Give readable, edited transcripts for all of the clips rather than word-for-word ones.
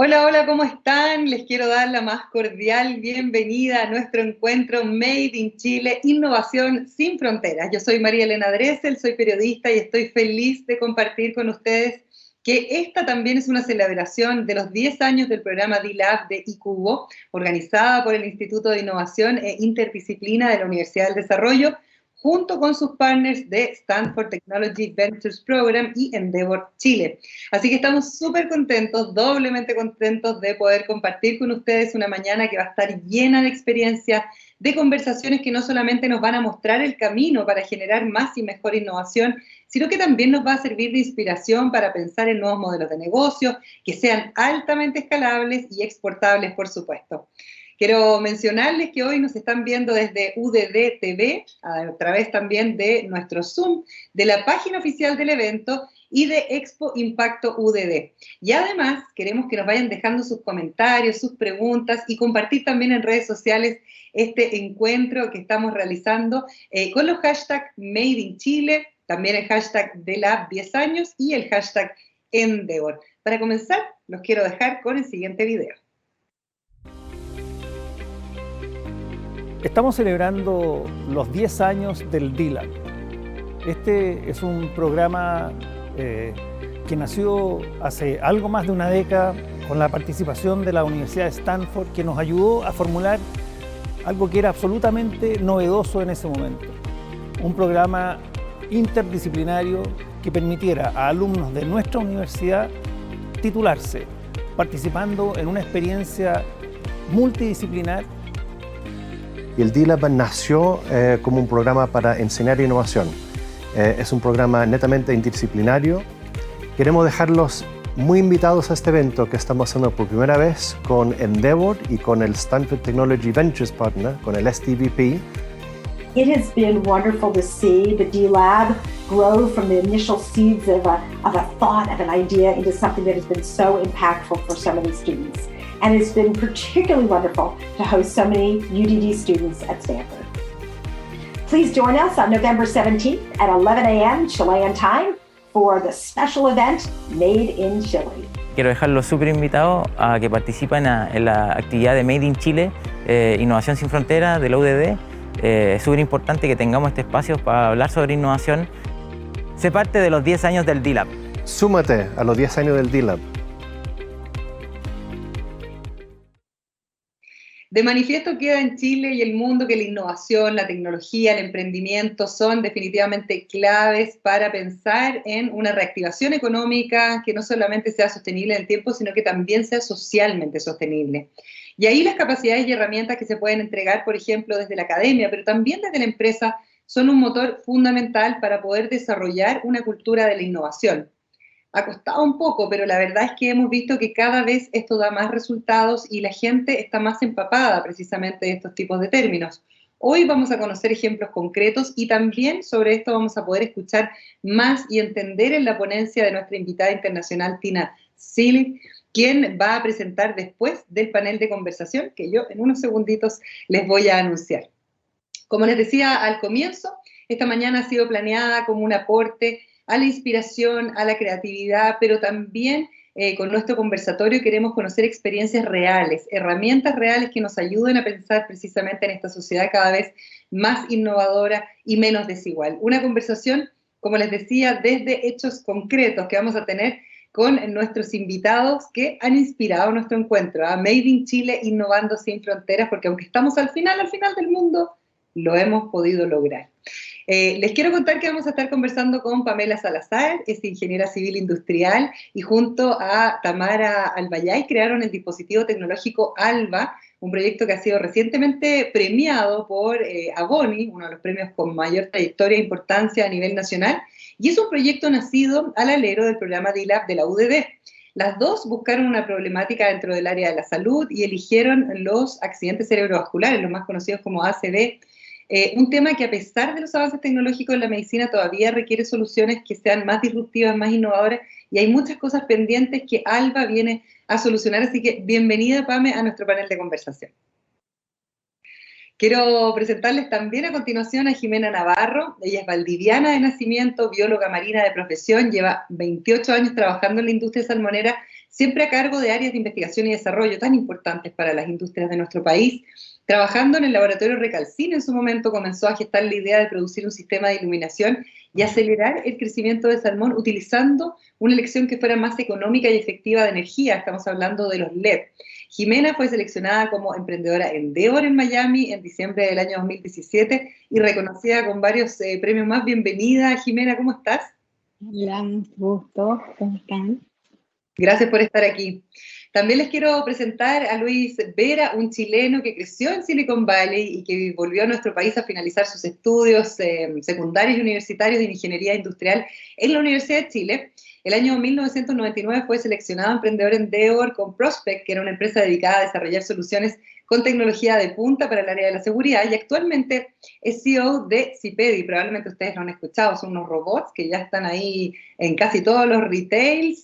Hola, hola, ¿cómo están? Les quiero dar la más cordial bienvenida a nuestro encuentro Made in Chile, Innovación sin Fronteras. Yo soy María Elena Dressel, soy periodista y estoy feliz de compartir con ustedes que esta también es una celebración de los 10 años del programa D-Lab de ICUBO, organizada por el Instituto de Innovación e Interdisciplina de la Universidad del Desarrollo, junto con sus partners de Stanford Technology Ventures Program y Endeavor Chile. Así que estamos súper contentos, doblemente contentos de poder compartir con ustedes una mañana que va a estar llena de experiencias, de conversaciones que no solamente nos van a mostrar el camino para generar más y mejor innovación, sino que también nos va a servir de inspiración para pensar en nuevos modelos de negocio que sean altamente escalables y exportables, por supuesto. Quiero mencionarles que hoy nos están viendo desde UDD TV, a través también de nuestro Zoom, de la página oficial del evento y de Expo Impacto UDD. Y además queremos que nos vayan dejando sus comentarios, sus preguntas y compartir también en redes sociales este encuentro que estamos realizando con los hashtags Made in Chile, también el hashtag D-Lab 10 años y el hashtag Endeavor. Para comenzar, los quiero dejar con el siguiente video. Estamos celebrando los 10 años del D-Lab. Este es un programa que nació hace algo más de una década con la participación de la Universidad de Stanford, que nos ayudó a formular algo que era absolutamente novedoso en ese momento. Un programa interdisciplinario que permitiera a alumnos de nuestra universidad titularse, participando en una experiencia multidisciplinar. Y el D-Lab nació como un programa para enseñar innovación. Es un programa netamente interdisciplinario. Queremos dejarlos muy invitados a este evento que estamos haciendo por primera vez con Endeavor y con el Stanford Technology Ventures Partner, con el STVP. It has been wonderful to see the D-Lab grow from the initial seeds of a thought, of an idea, into something that has been so impactful for so many students. And it's been particularly wonderful to host so many UDD students at Stanford. Please join us on November 17th at 11 a.m. Chilean time for the special event Made in Chile. Quiero dejarlos súper invitados a que participen en la actividad de Made in Chile, Innovación sin Fronteras de la UDD. Es súper importante que tengamos este espacio para hablar sobre innovación. Sé parte de los 10 años del D-Lab. Súmate a los 10 años del D-Lab. De manifiesto queda en Chile y el mundo que la innovación, la tecnología, el emprendimiento son definitivamente claves para pensar en una reactivación económica que no solamente sea sostenible en el tiempo, sino que también sea socialmente sostenible. Y ahí las capacidades y herramientas que se pueden entregar, por ejemplo, desde la academia, pero también desde la empresa, son un motor fundamental para poder desarrollar una cultura de la innovación. Ha costado un poco, pero la verdad es que hemos visto que cada vez esto da más resultados y la gente está más empapada precisamente de estos tipos de términos. Hoy vamos a conocer ejemplos concretos y también sobre esto vamos a poder escuchar más y entender en la ponencia de nuestra invitada internacional Tina Seelig, quien va a presentar después del panel de conversación que yo en unos segunditos les voy a anunciar. Como les decía al comienzo, esta mañana ha sido planeada como un aporte a la inspiración, a la creatividad, pero también con nuestro conversatorio queremos conocer experiencias reales, herramientas reales que nos ayuden a pensar precisamente en esta sociedad cada vez más innovadora y menos desigual. Una conversación, como les decía, desde hechos concretos que vamos a tener con nuestros invitados que han inspirado nuestro encuentro, a Made in Chile, Innovando sin Fronteras, porque aunque estamos al final del mundo, lo hemos podido lograr. Les quiero contar que vamos a estar conversando con Pamela Salazar, es ingeniera civil industrial, y junto a Tamara Albayay crearon el dispositivo tecnológico ALBA, un proyecto que ha sido recientemente premiado por Agoni, uno de los premios con mayor trayectoria e importancia a nivel nacional, y es un proyecto nacido al alero del programa D-Lab de la UDD. Las dos buscaron una problemática dentro del área de la salud y eligieron los accidentes cerebrovasculares, los más conocidos como ACV, un tema que a pesar de los avances tecnológicos en la medicina todavía requiere soluciones que sean más disruptivas, más innovadoras, y hay muchas cosas pendientes que ALBA viene a solucionar, así que bienvenida, Pame, a nuestro panel de conversación. Quiero presentarles también a continuación a Jimena Navarro. Ella es valdiviana de nacimiento, bióloga marina de profesión, lleva 28 años trabajando en la industria salmonera, siempre a cargo de áreas de investigación y desarrollo tan importantes para las industrias de nuestro país. Trabajando en el laboratorio Recalcín, en su momento comenzó a gestar la idea de producir un sistema de iluminación y acelerar el crecimiento del salmón utilizando una elección que fuera más económica y efectiva de energía. Estamos hablando de los LED. Jimena fue seleccionada como emprendedora Endeavor en Miami en diciembre del año 2017 y reconocida con varios premios más. Bienvenida, Jimena, ¿cómo estás? Hola, mucho gusto, ¿cómo están? Gracias por estar aquí. También les quiero presentar a Luis Vera, un chileno que creció en Silicon Valley y que volvió a nuestro país a finalizar sus estudios secundarios y universitarios de ingeniería industrial en la Universidad de Chile. El año 1999 fue seleccionado emprendedor Endeavor con Prospect, que era una empresa dedicada a desarrollar soluciones con tecnología de punta para el área de la seguridad, y actualmente es CEO de Cipedi. Probablemente ustedes lo han escuchado, son unos robots que ya están ahí en casi todos los retails,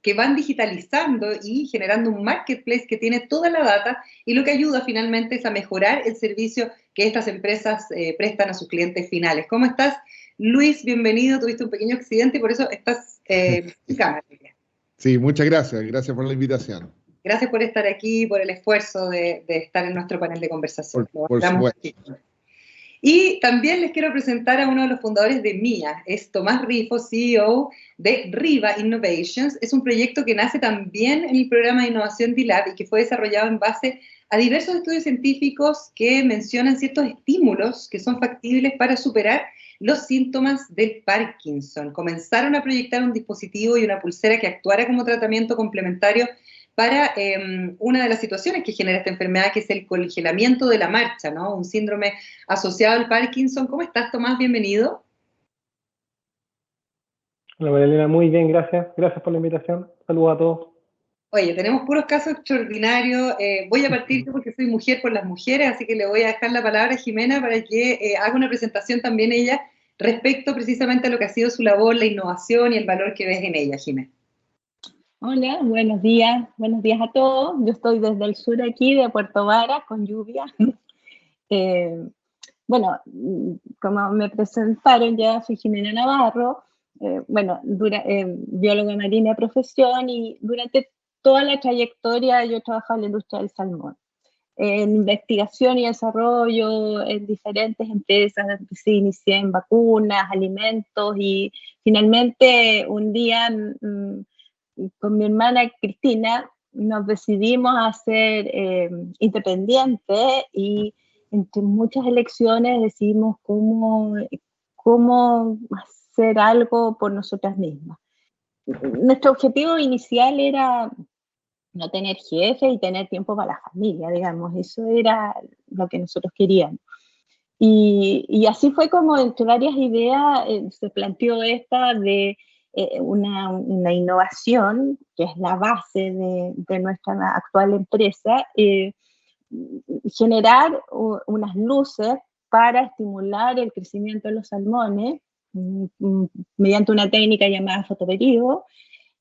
que van digitalizando y generando un marketplace que tiene toda la data, y lo que ayuda finalmente es a mejorar el servicio que estas empresas prestan a sus clientes finales. ¿Cómo estás, Luis? Bienvenido. Tuviste un pequeño accidente y por eso estás en cámara. Sí, muchas gracias. Gracias por la invitación. Gracias por estar aquí, por el esfuerzo de estar en nuestro panel de conversación. Por supuesto. Y también les quiero presentar a uno de los fundadores de MIA, es Tomás Rifo, CEO de Riva Innovations. Es un proyecto que nace también en el programa de innovación D-Lab y que fue desarrollado en base a diversos estudios científicos que mencionan ciertos estímulos que son factibles para superar los síntomas del Parkinson. Comenzaron a proyectar un dispositivo y una pulsera que actuara como tratamiento complementario para una de las situaciones que genera esta enfermedad, que es el congelamiento de la marcha, ¿no? Un síndrome asociado al Parkinson. ¿Cómo estás, Tomás? Bienvenido. Hola, Marilena, muy bien, gracias. Gracias por la invitación. Saludos a todos. Oye, tenemos puros casos extraordinarios. Voy a partir yo porque soy mujer por las mujeres, así que le voy a dejar la palabra a Jimena para que haga una presentación también ella respecto precisamente a lo que ha sido su labor, la innovación y el valor que ves en ella, Jimena. Hola, buenos días a todos. Yo estoy desde el sur aquí de Puerto Varas con lluvia. Bueno, como me presentaron ya, soy Jimena Navarro, bióloga marina de profesión, y durante toda la trayectoria yo he trabajado en la industria del salmón, en investigación y desarrollo en diferentes empresas. Se inicié en vacunas, alimentos, y finalmente un día con mi hermana Cristina nos decidimos a ser independientes, y entre muchas elecciones decidimos cómo hacer algo por nosotras mismas. Nuestro objetivo inicial era no tener jefe y tener tiempo para la familia, digamos. Eso era lo que nosotros queríamos. Y así fue como entre varias ideas se planteó esta de una innovación, que es la base de nuestra actual empresa, generar unas luces para estimular el crecimiento de los salmones mediante una técnica llamada fotoperíodo,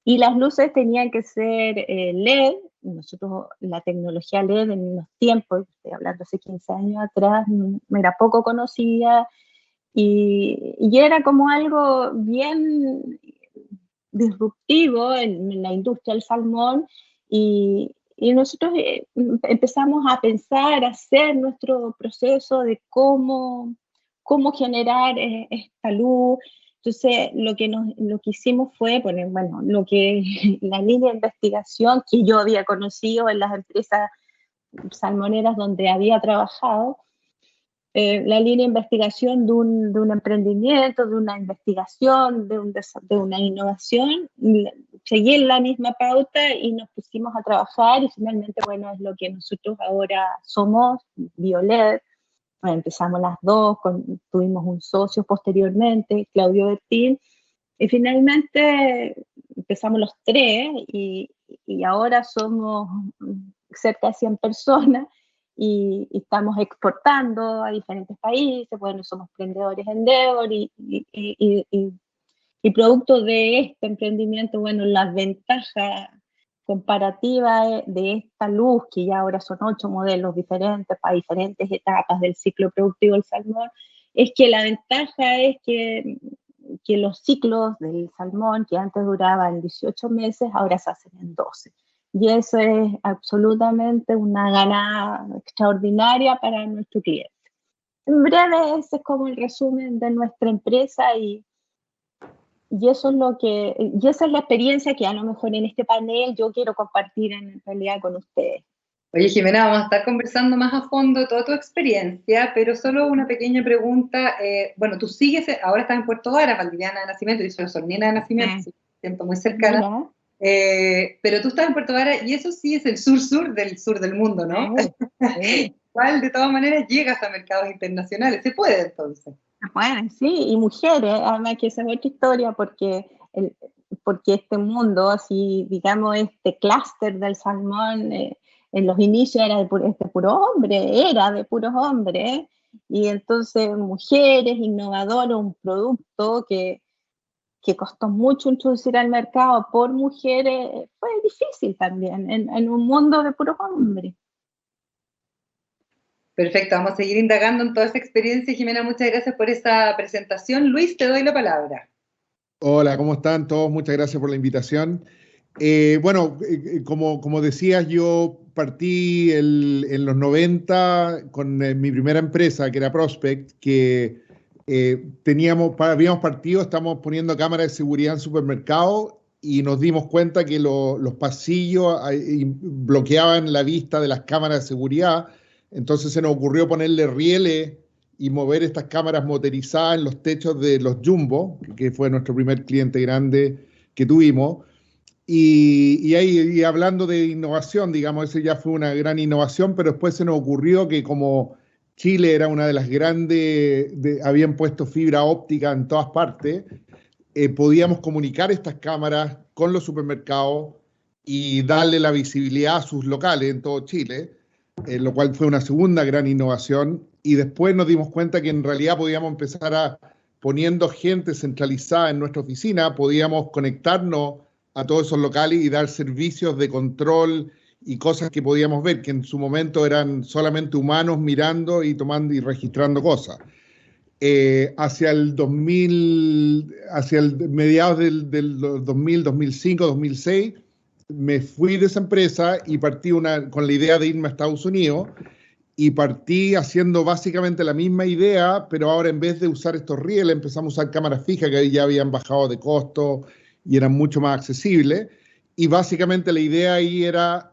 y las luces tenían que ser LED. Nosotros la tecnología LED en los tiempos, estoy hablando hace 15 años atrás, era poco conocida, y era como algo bien disruptivo en la industria del salmón, y nosotros empezamos a pensar, a hacer nuestro proceso de cómo generar esta luz. Entonces, lo que hicimos fue poner, la línea de investigación que yo había conocido en las empresas salmoneras donde había trabajado, la línea de investigación de un emprendimiento, de una investigación, de una innovación. Seguí en la misma pauta y nos pusimos a trabajar, y finalmente, es lo que nosotros ahora somos, BioLED. Empezamos las dos, tuvimos un socio posteriormente, Claudio Bertín, y finalmente empezamos los tres, y ahora somos cerca de 100 personas, y estamos exportando a diferentes países. Somos emprendedores Endeavor, y producto de este emprendimiento, las ventajas comparativa de esta luz, que ya ahora son 8 modelos diferentes para diferentes etapas del ciclo productivo del salmón, es que la ventaja es que que los ciclos del salmón, que antes duraban 18 meses, ahora se hacen en 12. Y eso es absolutamente una gana extraordinaria para nuestro cliente. En breve, ese es como el resumen de nuestra empresa y eso es y esa es la experiencia que a lo mejor en este panel yo quiero compartir en realidad con ustedes. Oye, Jimena, vamos a estar conversando más a fondo toda tu experiencia, pero solo una pequeña pregunta. Bueno, tú sigues, ahora estás en Puerto Vara, valdiviana de nacimiento, yo soy sornina de nacimiento, siento muy cercana. Pero tú estás en Puerto Vara y eso sí es el sur del mundo, ¿no? Igual, de todas maneras, llegas a mercados internacionales. ¿Se puede, entonces? Se puede, sí, y mujeres, además que esa es otra historia, porque este mundo, así, digamos, este clúster del salmón, en los inicios era de puros hombres, y entonces mujeres, innovadoras, un producto que costó mucho introducir al mercado por mujeres, fue difícil también, en un mundo de puros hombres. Perfecto, vamos a seguir indagando en toda esa experiencia. Jimena, muchas gracias por esa presentación. Luis, te doy la palabra. Hola, ¿cómo están todos? Muchas gracias por la invitación. Bueno, como decías, yo partí en los 90 con mi primera empresa, que era Prospect, que habíamos partido, estamos poniendo cámaras de seguridad en supermercados y nos dimos cuenta que los pasillos bloqueaban la vista de las cámaras de seguridad. Entonces se nos ocurrió ponerle rieles y mover estas cámaras motorizadas en los techos de los Jumbo, que fue nuestro primer cliente grande que tuvimos. Y hablando de innovación, digamos, ese ya fue una gran innovación, pero después se nos ocurrió que como Chile era una de las grandes, habían puesto fibra óptica en todas partes, podíamos comunicar estas cámaras con los supermercados y darle la visibilidad a sus locales en todo Chile, lo cual fue una segunda gran innovación. Y después nos dimos cuenta que en realidad podíamos empezar poniendo gente centralizada en nuestra oficina, podíamos conectarnos a todos esos locales y dar servicios de control y cosas que podíamos ver, que en su momento eran solamente humanos mirando y tomando y registrando cosas. Hacia el mediados del 2000, 2005, 2006, me fui de esa empresa y partí con la idea de irme a Estados Unidos, y partí haciendo básicamente la misma idea, pero ahora en vez de usar estos rieles empezamos a usar cámaras fijas que ya habían bajado de costo y eran mucho más accesibles. Y básicamente la idea ahí era,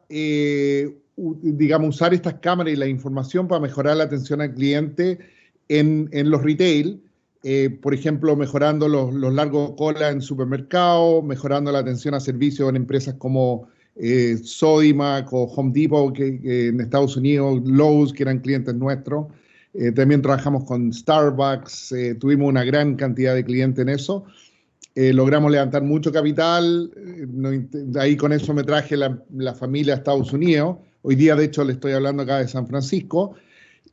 digamos, usar estas cámaras y la información para mejorar la atención al cliente en los retail. Por ejemplo, mejorando los largos colas en supermercados, mejorando la atención a servicios en empresas como Sodimac o Home Depot, que en Estados Unidos, Lowe's, que eran clientes nuestros. También trabajamos con Starbucks, tuvimos una gran cantidad de clientes en eso. Logramos levantar mucho capital, ahí con eso me traje la familia a Estados Unidos. Hoy día, de hecho, le estoy hablando acá de San Francisco.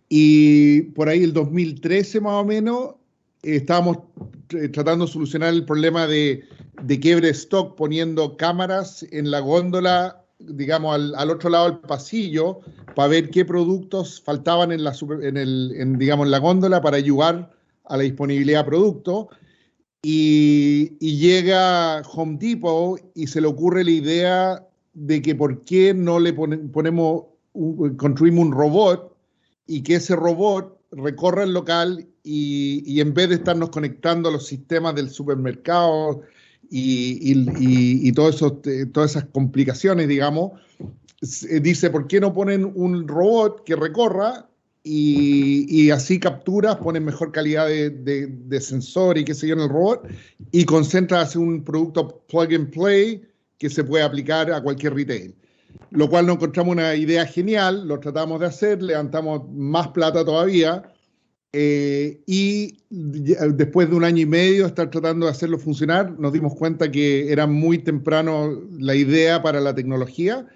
Y por ahí el 2013 más o menos, estábamos tratando de solucionar el problema de quiebre de stock, poniendo cámaras en la góndola, digamos, al otro lado del pasillo, para ver qué productos faltaban en la góndola para ayudar a la disponibilidad de productos. Y llega Home Depot y se le ocurre la idea de que por qué no le construimos un robot y que ese robot recorra el local y en vez de estarnos conectando a los sistemas del supermercado y todas esas complicaciones, digamos, dice, ¿por qué no ponen un robot que recorra y así capturas, ponen mejor calidad de sensor y qué sé yo en el robot y concentras hacia un producto plug and play que se puede aplicar a cualquier retail? Lo cual nos encontramos una idea genial, lo tratamos de hacer, levantamos más plata todavía, y después de 1 año y medio de estar tratando de hacerlo funcionar, nos dimos cuenta que era muy temprano la idea para la tecnología,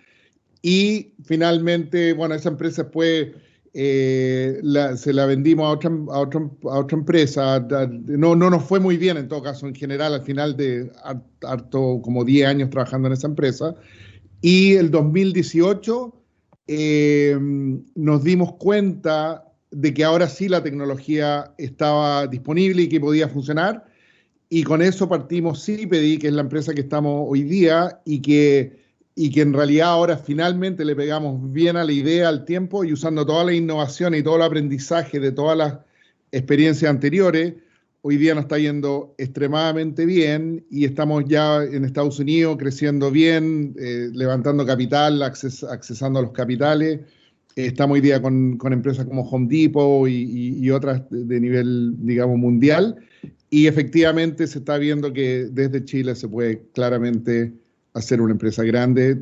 y finalmente, bueno, esa empresa después se la vendimos a otra empresa. No nos fue muy bien en todo caso, en general, al final de harto como 10 años trabajando en esa empresa. Y el 2018 nos dimos cuenta de que ahora sí la tecnología estaba disponible y que podía funcionar. Y con eso partimos CPD, que es la empresa que estamos hoy día, y que en realidad ahora finalmente le pegamos bien a la idea, al tiempo, y usando toda la innovación y todo el aprendizaje de todas las experiencias anteriores, hoy día nos está yendo extremadamente bien y estamos ya en Estados Unidos creciendo bien, levantando capital, accesando a los capitales. Estamos hoy día con empresas como Home Depot y otras de nivel, digamos, mundial. Y efectivamente se está viendo que desde Chile se puede claramente hacer una empresa grande,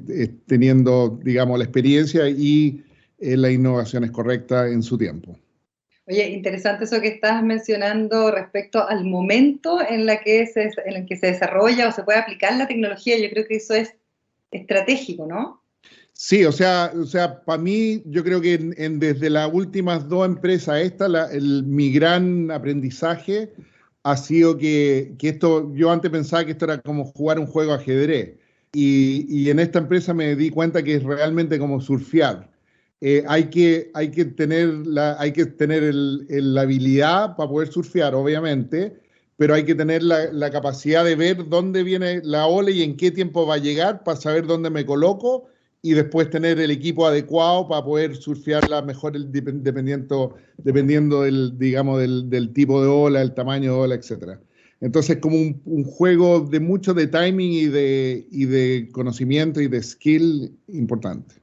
teniendo, digamos, la experiencia y la innovación es correcta en su tiempo. Oye, interesante eso que estás mencionando respecto al momento en el que se desarrolla o se puede aplicar la tecnología. Yo creo que eso es estratégico, ¿no? Sí, o sea, para mí, yo creo que desde las últimas dos empresas, mi gran aprendizaje ha sido que esto, yo antes pensaba que esto era como jugar un juego de ajedrez, y en esta empresa me di cuenta que es realmente como surfear. Hay que tener la habilidad para poder surfear, obviamente, pero hay que tener la capacidad de ver dónde viene la ola y en qué tiempo va a llegar para saber dónde me coloco y después tener el equipo adecuado para poder surfearla mejor dependiendo del, digamos, del tipo de ola, el tamaño de ola, etc. Entonces, como un juego de mucho de timing y de conocimiento y de skill importante.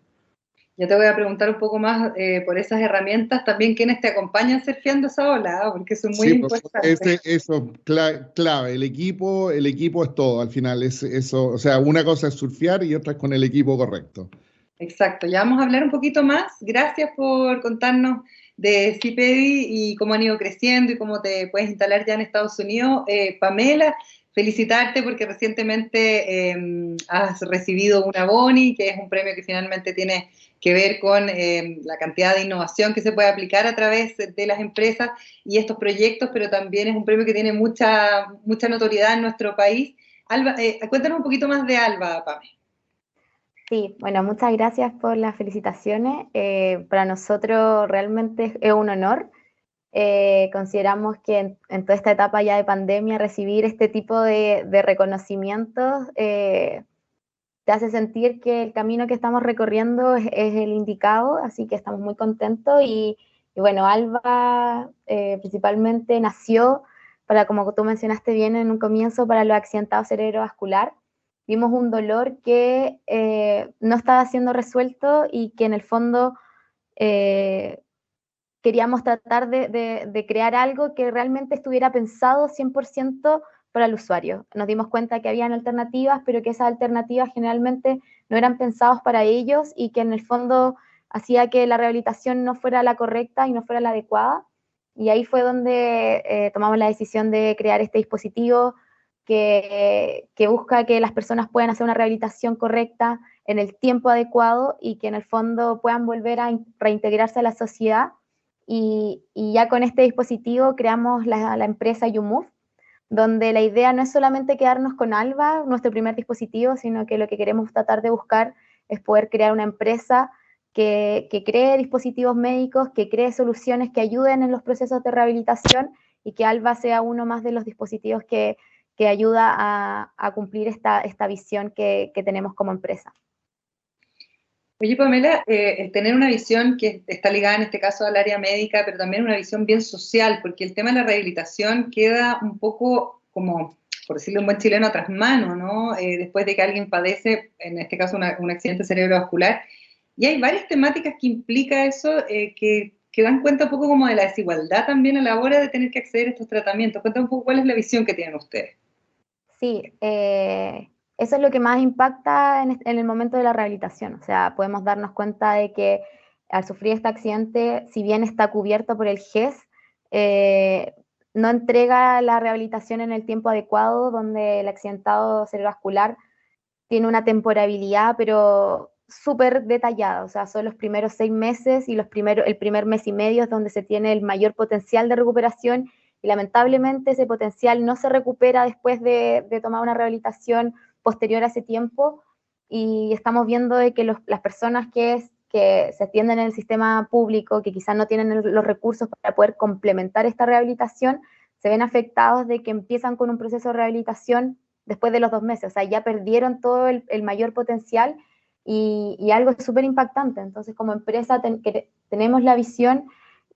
Yo te voy a preguntar un poco más por esas herramientas, también quiénes te acompañan surfeando esa ola, porque eso es muy importante. Eso clave, el equipo es todo al final, eso, o sea, una cosa es surfear y otra es con el equipo correcto. Exacto, ya vamos a hablar un poquito más. Gracias por contarnos de CPD y cómo han ido creciendo y cómo te puedes instalar ya en Estados Unidos. Pamela, felicitarte porque recientemente has recibido una Boni, que es un premio que finalmente tiene que ver con la cantidad de innovación que se puede aplicar a través de las empresas y estos proyectos, pero también es un premio que tiene mucha notoriedad en nuestro país. Alba, cuéntanos un poquito más de Alba, Pame. Sí, bueno, muchas gracias por las felicitaciones. Para nosotros realmente es un honor. Consideramos que en toda esta etapa ya de pandemia recibir este tipo de reconocimientos te hace sentir que el camino que estamos recorriendo es el indicado, así que estamos muy contentos y bueno, Alba principalmente nació para, como tú mencionaste bien en un comienzo, para los accidentados cerebrovascular. Vimos un dolor que no estaba siendo resuelto y que en el fondo queríamos tratar de crear algo que realmente estuviera pensado 100% para el usuario. Nos dimos cuenta que habían alternativas, pero que esas alternativas generalmente no eran pensados para ellos y que en el fondo hacía que la rehabilitación no fuera la correcta y no fuera la adecuada. Y ahí fue donde tomamos la decisión de crear este dispositivo que busca que las personas puedan hacer una rehabilitación correcta en el tiempo adecuado y que en el fondo puedan volver a reintegrarse a la sociedad. Y ya con este dispositivo creamos la empresa YouMove, donde la idea no es solamente quedarnos con Alba, nuestro primer dispositivo, sino que lo que queremos tratar de buscar es poder crear una empresa que cree dispositivos médicos, que cree soluciones que ayuden en los procesos de rehabilitación y que Alba sea uno más de los dispositivos que ayuda a cumplir esta visión que tenemos como empresa. Oye, Pamela, el tener una visión que está ligada en este caso al área médica, pero también una visión bien social, porque el tema de la rehabilitación queda un poco como, por decirlo en buen chileno, a trasmano, ¿no? Después de que alguien padece, en este caso un accidente cerebrovascular, y hay varias temáticas que implica eso, que dan cuenta un poco como de la desigualdad también a la hora de tener que acceder a estos tratamientos. Cuéntame un poco cuál es la visión que tienen ustedes. Sí, eso es lo que más impacta en el momento de la rehabilitación. O sea, podemos darnos cuenta de que al sufrir este accidente, si bien está cubierto por el GES, no entrega la rehabilitación en el tiempo adecuado, donde el accidentado cerebrovascular tiene una temporabilidad, pero súper detallada. O sea, son los primeros 6 meses y el primer mes y medio es donde se tiene el mayor potencial de recuperación, y lamentablemente ese potencial no se recupera después de tomar una rehabilitación posterior a ese tiempo, y estamos viendo de que las personas que se atienden en el sistema público, que quizás no tienen los recursos para poder complementar esta rehabilitación, se ven afectados de que empiezan con un proceso de rehabilitación después de los 2 meses, o sea, ya perdieron todo el mayor potencial y algo súper impactante. Entonces, como empresa tenemos la visión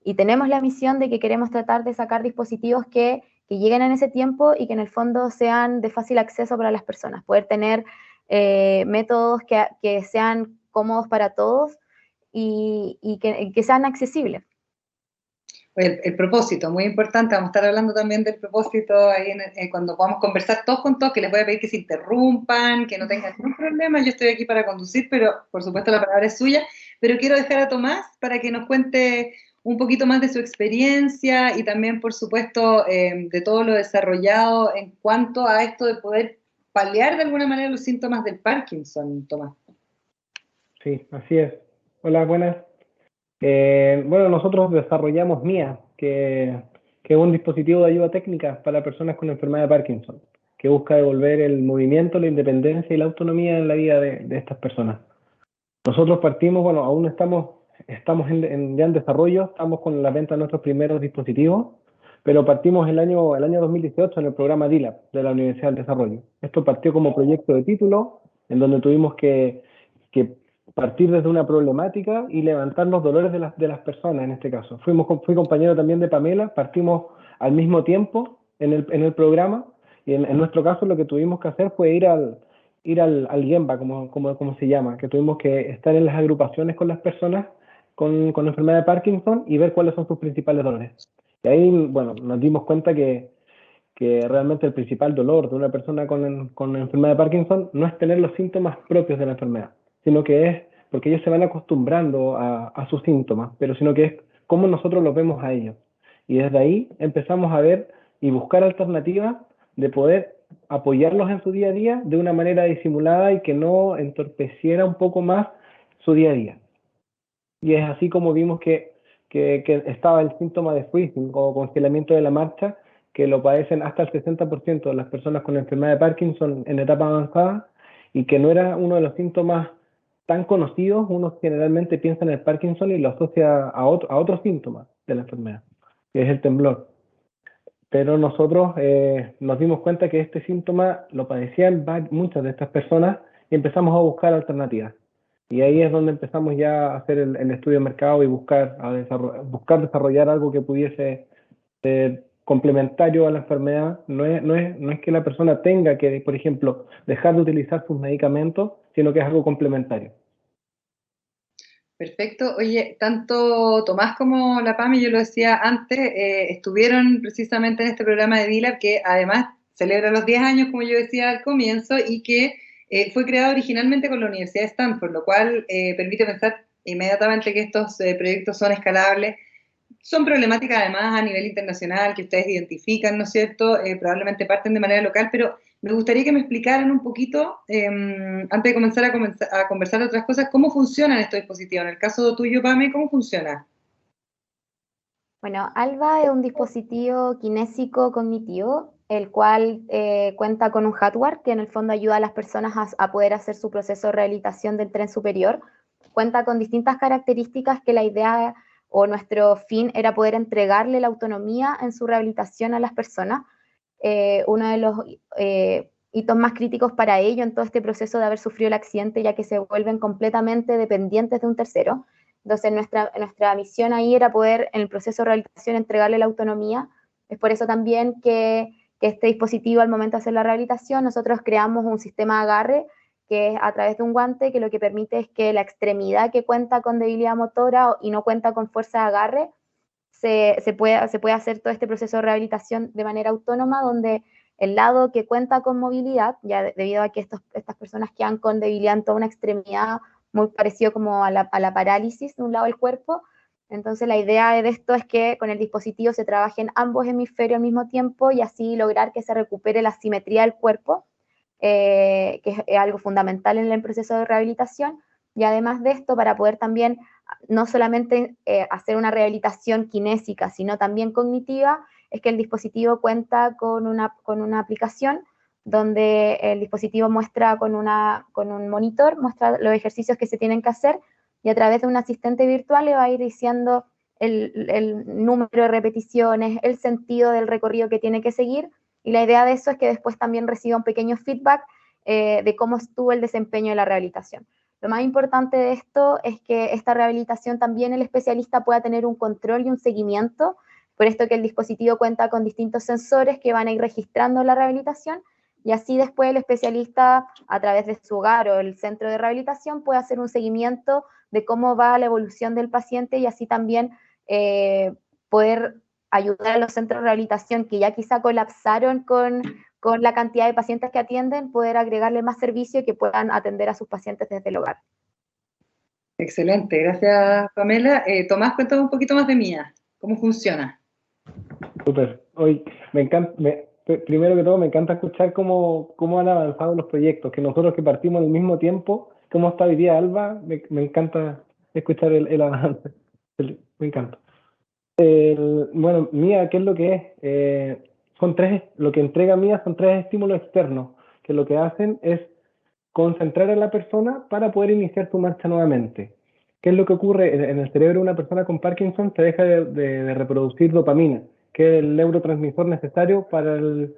y tenemos la misión de que queremos tratar de sacar dispositivos que lleguen en ese tiempo y que en el fondo sean de fácil acceso para las personas, poder tener métodos que sean cómodos para todos y que sean accesibles. El propósito, muy importante, vamos a estar hablando también del propósito ahí cuando podamos conversar todos con todos, que les voy a pedir que se interrumpan, que no tengan ningún problema, yo estoy aquí para conducir, pero por supuesto la palabra es suya, pero quiero dejar a Tomás para que nos cuente un poquito más de su experiencia y también, por supuesto, de todo lo desarrollado en cuanto a esto de poder paliar de alguna manera los síntomas del Parkinson, Tomás. Sí, así es. Hola, buenas. Bueno, nosotros desarrollamos MIA, que es un dispositivo de ayuda técnica para personas con enfermedad de Parkinson, que busca devolver el movimiento, la independencia y la autonomía en la vida de estas personas. Nosotros partimos, bueno, aún estamos ya en desarrollo, estamos con la venta de nuestros primeros dispositivos, pero partimos el año 2018 en el programa DILAB de la Universidad del Desarrollo. Esto partió como proyecto de título, en donde tuvimos que partir desde una problemática y levantar los dolores de las personas en este caso. Fui compañero también de Pamela, partimos al mismo tiempo en el programa, y en nuestro caso lo que tuvimos que hacer fue ir al Gemba, como se llama, que tuvimos que estar en las agrupaciones con las personas con enfermedad de Parkinson y ver cuáles son sus principales dolores. Y ahí, bueno, nos dimos cuenta que realmente el principal dolor de una persona con enfermedad de Parkinson no es tener los síntomas propios de la enfermedad, sino que es porque ellos se van acostumbrando a sus síntomas, pero sino que es cómo nosotros los vemos a ellos. Y desde ahí empezamos a ver y buscar alternativas de poder apoyarlos en su día a día de una manera disimulada y que no entorpeciera un poco más su día a día. Y es así como vimos que estaba el síntoma de freezing o congelamiento de la marcha, que lo padecen hasta el 60% de las personas con enfermedad de Parkinson en etapa avanzada, y que no era uno de los síntomas tan conocidos. Uno generalmente piensa en el Parkinson y lo asocia a otros síntomas de la enfermedad, que es el temblor. Pero nosotros nos dimos cuenta que este síntoma lo padecían muchas de estas personas y empezamos a buscar alternativas. Y ahí es donde empezamos ya a hacer el estudio de mercado y buscar desarrollar algo que pudiese ser complementario a la enfermedad. No es que la persona tenga que, por ejemplo, dejar de utilizar sus medicamentos, sino que es algo complementario. Perfecto. Oye, tanto Tomás como la Pami, yo lo decía antes, estuvieron precisamente en este programa de DILAB, que además celebra los 10 años, como yo decía al comienzo, y que fue creado originalmente con la Universidad de Stanford, lo cual permite pensar inmediatamente que estos proyectos son escalables. Son problemáticas además a nivel internacional que ustedes identifican, ¿no es cierto? Probablemente parten de manera local, pero me gustaría que me explicaran un poquito, antes de comenzar a conversar de otras cosas, cómo funcionan estos dispositivos. En el caso tuyo, Pame, ¿cómo funciona? Bueno, ALBA es un dispositivo kinésico cognitivo, el cual cuenta con un hardware que en el fondo ayuda a las personas a poder hacer su proceso de rehabilitación del tren superior. Cuenta con distintas características que la idea o nuestro fin era poder entregarle la autonomía en su rehabilitación a las personas. Uno de los hitos más críticos para ello en todo este proceso de haber sufrido el accidente, ya que se vuelven completamente dependientes de un tercero. Entonces nuestra misión ahí era poder en el proceso de rehabilitación entregarle la autonomía. Es por eso también que este dispositivo al momento de hacer la rehabilitación nosotros creamos un sistema de agarre que es a través de un guante, que lo que permite es que la extremidad que cuenta con debilidad motora y no cuenta con fuerza de agarre se puede hacer todo este proceso de rehabilitación de manera autónoma, donde el lado que cuenta con movilidad, ya debido a que estas personas quedan con debilidad en toda una extremidad, muy parecido como a la parálisis de un lado del cuerpo. Entonces la idea de esto es que con el dispositivo se trabajen ambos hemisferios al mismo tiempo y así lograr que se recupere la simetría del cuerpo, que es algo fundamental en el proceso de rehabilitación. Y además de esto, para poder también no solamente hacer una rehabilitación kinésica, sino también cognitiva, es que el dispositivo cuenta con una aplicación donde el dispositivo muestra con un monitor, muestra los ejercicios que se tienen que hacer, y a través de un asistente virtual le va a ir diciendo el número de repeticiones, el sentido del recorrido que tiene que seguir, y la idea de eso es que después también reciba un pequeño feedback de cómo estuvo el desempeño de la rehabilitación. Lo más importante de esto es que esta rehabilitación también el especialista pueda tener un control y un seguimiento, por esto que el dispositivo cuenta con distintos sensores que van a ir registrando la rehabilitación, y así después el especialista, a través de su hogar o el centro de rehabilitación, puede hacer un seguimiento de cómo va la evolución del paciente, y así también poder ayudar a los centros de rehabilitación que ya quizá colapsaron con la cantidad de pacientes que atienden, poder agregarle más servicio y que puedan atender a sus pacientes desde el hogar. Excelente, gracias Pamela. Tomás, cuéntame un poquito más de Mía, ¿cómo funciona? Súper. Hoy me encanta, primero que todo me encanta escuchar cómo han avanzado los proyectos, que nosotros que partimos al mismo tiempo, cómo está hoy día Alba, me encanta escuchar el avance, me encanta. Bueno, Mía, ¿qué es lo que es? Lo que entrega Mía son 3 estímulos externos, que lo que hacen es concentrar a la persona para poder iniciar su marcha nuevamente. ¿Qué es lo que ocurre? En el cerebro de una persona con Parkinson se deja de reproducir dopamina, que es el neurotransmisor necesario para el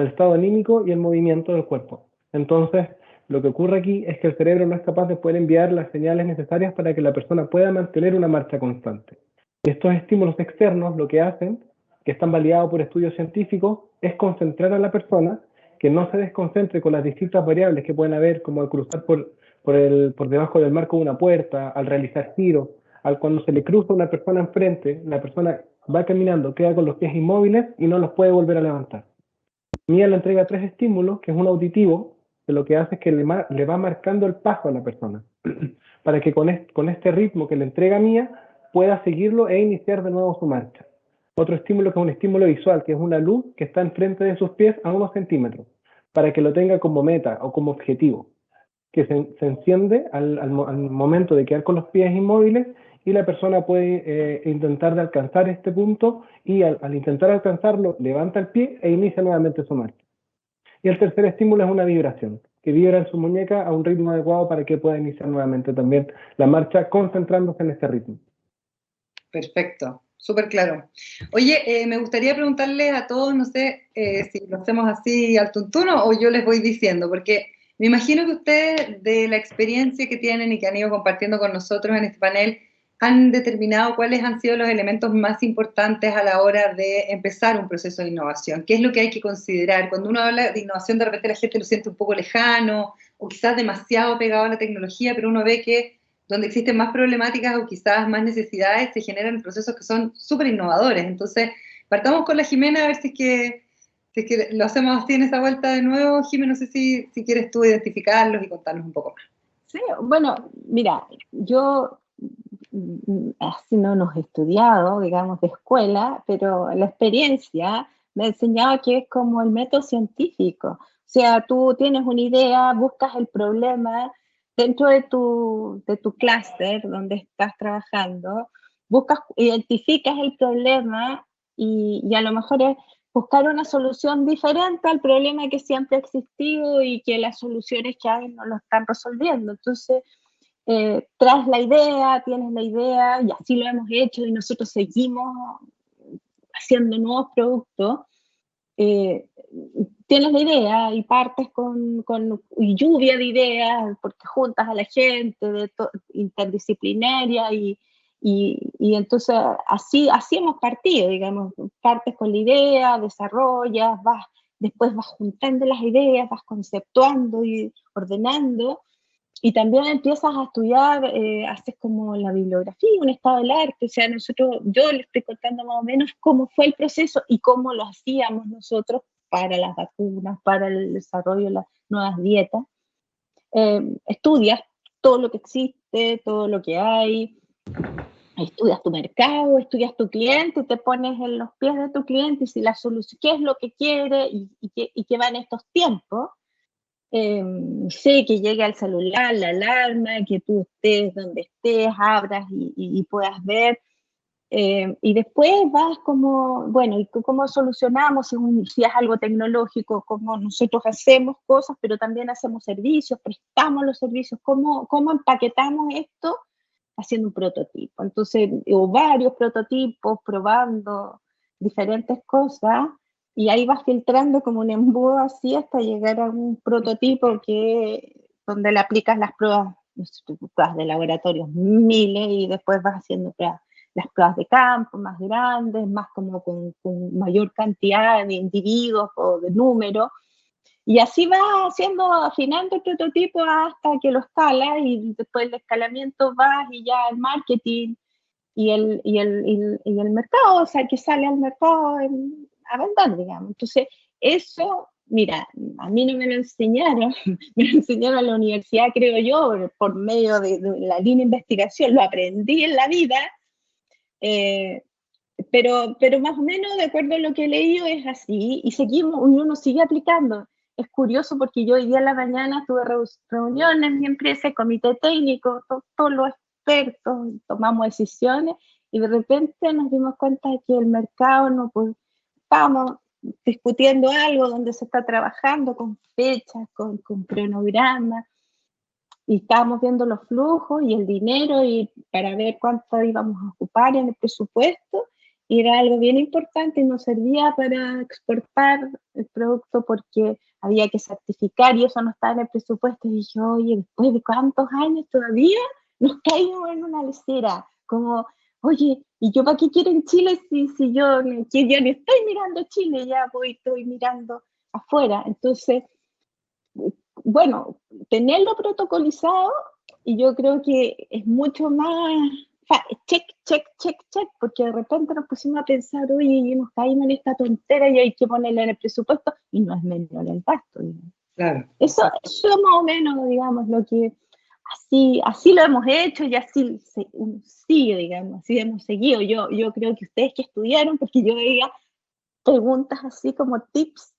estado anímico y el movimiento del cuerpo. Entonces, lo que ocurre aquí es que el cerebro no es capaz de poder enviar las señales necesarias para que la persona pueda mantener una marcha constante. Y estos estímulos externos lo que hacen, que están validados por estudios científicos, es concentrar a la persona, que no se desconcentre con las distintas variables que pueden haber, como al cruzar por debajo del marco de una puerta, al realizar giros, cuando se le cruza una persona enfrente, la persona va caminando, queda con los pies inmóviles y no los puede volver a levantar. Mía le entrega 3 estímulos, que es un auditivo, que lo que hace es que le va marcando el paso a la persona, para que con este ritmo que le entrega Mía, pueda seguirlo e iniciar de nuevo su marcha. Otro estímulo que es un estímulo visual, que es una luz que está enfrente de sus pies a unos centímetros, para que lo tenga como meta o como objetivo, que se enciende al momento de quedar con los pies inmóviles, y la persona puede intentar de alcanzar este punto, y al intentar alcanzarlo levanta el pie e inicia nuevamente su marcha. Y el tercer estímulo es una vibración, que vibra en su muñeca a un ritmo adecuado para que pueda iniciar nuevamente también la marcha, concentrándose en este ritmo. Perfecto, súper claro. Oye, me gustaría preguntarles a todos, no sé si lo hacemos así al tuntuno o yo les voy diciendo, porque me imagino que ustedes, de la experiencia que tienen y que han ido compartiendo con nosotros en este panel, han determinado cuáles han sido los elementos más importantes a la hora de empezar un proceso de innovación. ¿Qué es lo que hay que considerar? Cuando uno habla de innovación, de repente la gente lo siente un poco lejano o quizás demasiado pegado a la tecnología, pero uno ve que donde existen más problemáticas o quizás más necesidades, se generan procesos que son súper innovadores. Entonces, partamos con la Jimena, a ver si es que lo hacemos así en esa vuelta de nuevo. Jimena, no sé si quieres tú identificarlos y contarnos un poco más. Sí, bueno, mira, yo así no nos he estudiado, digamos, de escuela, pero la experiencia me enseñaba que es como el método científico. O sea, tú tienes una idea, buscas el problema dentro de tu clúster donde estás trabajando, identificas el problema y a lo mejor es buscar una solución diferente al problema que siempre ha existido y que las soluciones que hay no lo están resolviendo. Entonces, traes la idea, tienes la idea, y así lo hemos hecho, y nosotros seguimos haciendo nuevos productos. Tienes la idea y partes con lluvia de ideas, porque juntas a la gente interdisciplinaria, y entonces así hemos partido, digamos, partes con la idea, desarrollas, después vas juntando las ideas, vas conceptuando y ordenando, y también empiezas a estudiar, haces como la bibliografía, un estado del arte. O sea, yo le estoy contando más o menos cómo fue el proceso y cómo lo hacíamos nosotros para las vacunas, para el desarrollo de las nuevas dietas. Estudias todo lo que existe, todo lo que hay, estudias tu mercado, estudias tu cliente, te pones en los pies de tu cliente y si la solución, qué es lo que quiere y qué va en estos tiempos. Sé que llegue al celular la alarma, que tú estés donde estés, abras y puedas ver, y después vas como, bueno, ¿y cómo solucionamos si es algo tecnológico? ¿Cómo nosotros hacemos cosas, pero también hacemos servicios, prestamos los servicios? ¿Cómo empaquetamos esto haciendo un prototipo. Entonces, hubo varios prototipos, probando diferentes cosas, y ahí vas filtrando como un embudo así hasta llegar a un prototipo donde le aplicas las pruebas, no sé, pruebas de laboratorios miles, y después vas haciendo las pruebas de campo más grandes, más como con mayor cantidad de individuos o de números, y así vas afinando el prototipo hasta que lo escalas, y después del escalamiento vas y ya el marketing y el mercado, o sea, que sale al mercado a vender, digamos. Entonces, eso, mira, a mí no me lo enseñaron, me lo enseñaron en la universidad, creo yo, por medio de la línea de investigación, lo aprendí en la vida, pero más o menos, de acuerdo a lo que he leído, es así, y uno sigue aplicando. Es curioso porque yo hoy día en la mañana tuve reuniones en mi empresa, comité técnico, todos los expertos, tomamos decisiones, y de repente nos dimos cuenta de que el mercado no, pues, estábamos discutiendo algo donde se está trabajando con fechas, con cronogramas, y estábamos viendo los flujos y el dinero y para ver cuánto íbamos a ocupar en el presupuesto, y era algo bien importante y nos servía para exportar el producto porque había que certificar y eso no estaba en el presupuesto. Y dije, oye, después de cuántos años todavía nos caímos en una lecera, como, oye, ¿y yo para qué quiero en Chile si yo no estoy mirando Chile, ya estoy mirando afuera? Entonces, bueno, tenerlo protocolizado, y yo creo que es mucho más, check, porque de repente nos pusimos a pensar, oye, y nos caímos en esta tontera y hay que ponerla en el presupuesto, y no es menor el gasto, digamos. Claro. Eso más o menos, digamos, lo que así lo hemos hecho y así sigue, digamos, así hemos seguido. Yo creo que ustedes que estudiaron, porque yo veía preguntas así como tips,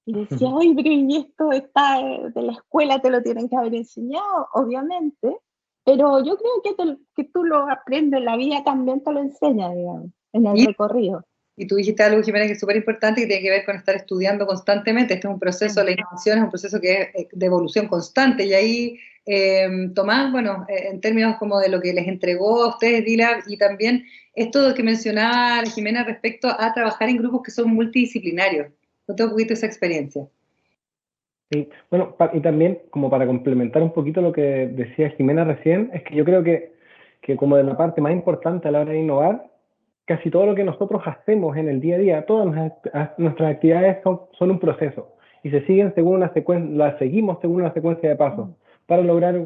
y decía, oye, pero y esto está de la escuela, te lo tienen que haber enseñado, obviamente, pero yo creo que tú lo aprendes, la vida también te lo enseña, digamos, en el recorrido. Y tú dijiste algo, Jimena, que es súper importante y tiene que ver con estar estudiando constantemente. Este es un proceso, la innovación es un proceso que es de evolución constante. Y ahí, Tomás, bueno, en términos como de lo que les entregó a ustedes D-Lab, y también esto que mencionaba Jimena respecto a trabajar en grupos que son multidisciplinarios. Cuéntame un poquito esa experiencia. Sí, bueno, y también como para complementar un poquito lo que decía Jimena recién, es que yo creo que como de la parte más importante a la hora de innovar, casi todo lo que nosotros hacemos en el día a día, todas nuestras actividades son un proceso y se siguen según una secuencia, las seguimos según una secuencia de pasos para lograr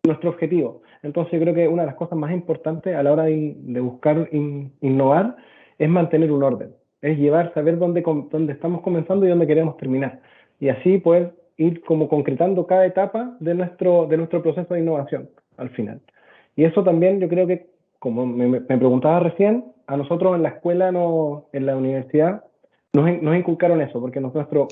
nuestro objetivo. Entonces yo creo que una de las cosas más importantes a la hora de buscar innovar es mantener un orden, es saber dónde estamos comenzando y dónde queremos terminar, y así poder ir como concretando cada etapa de nuestro proceso de innovación al final. Y eso también yo creo que, como me preguntaba recién, a nosotros en la escuela, en la universidad, nos inculcaron eso, porque nuestro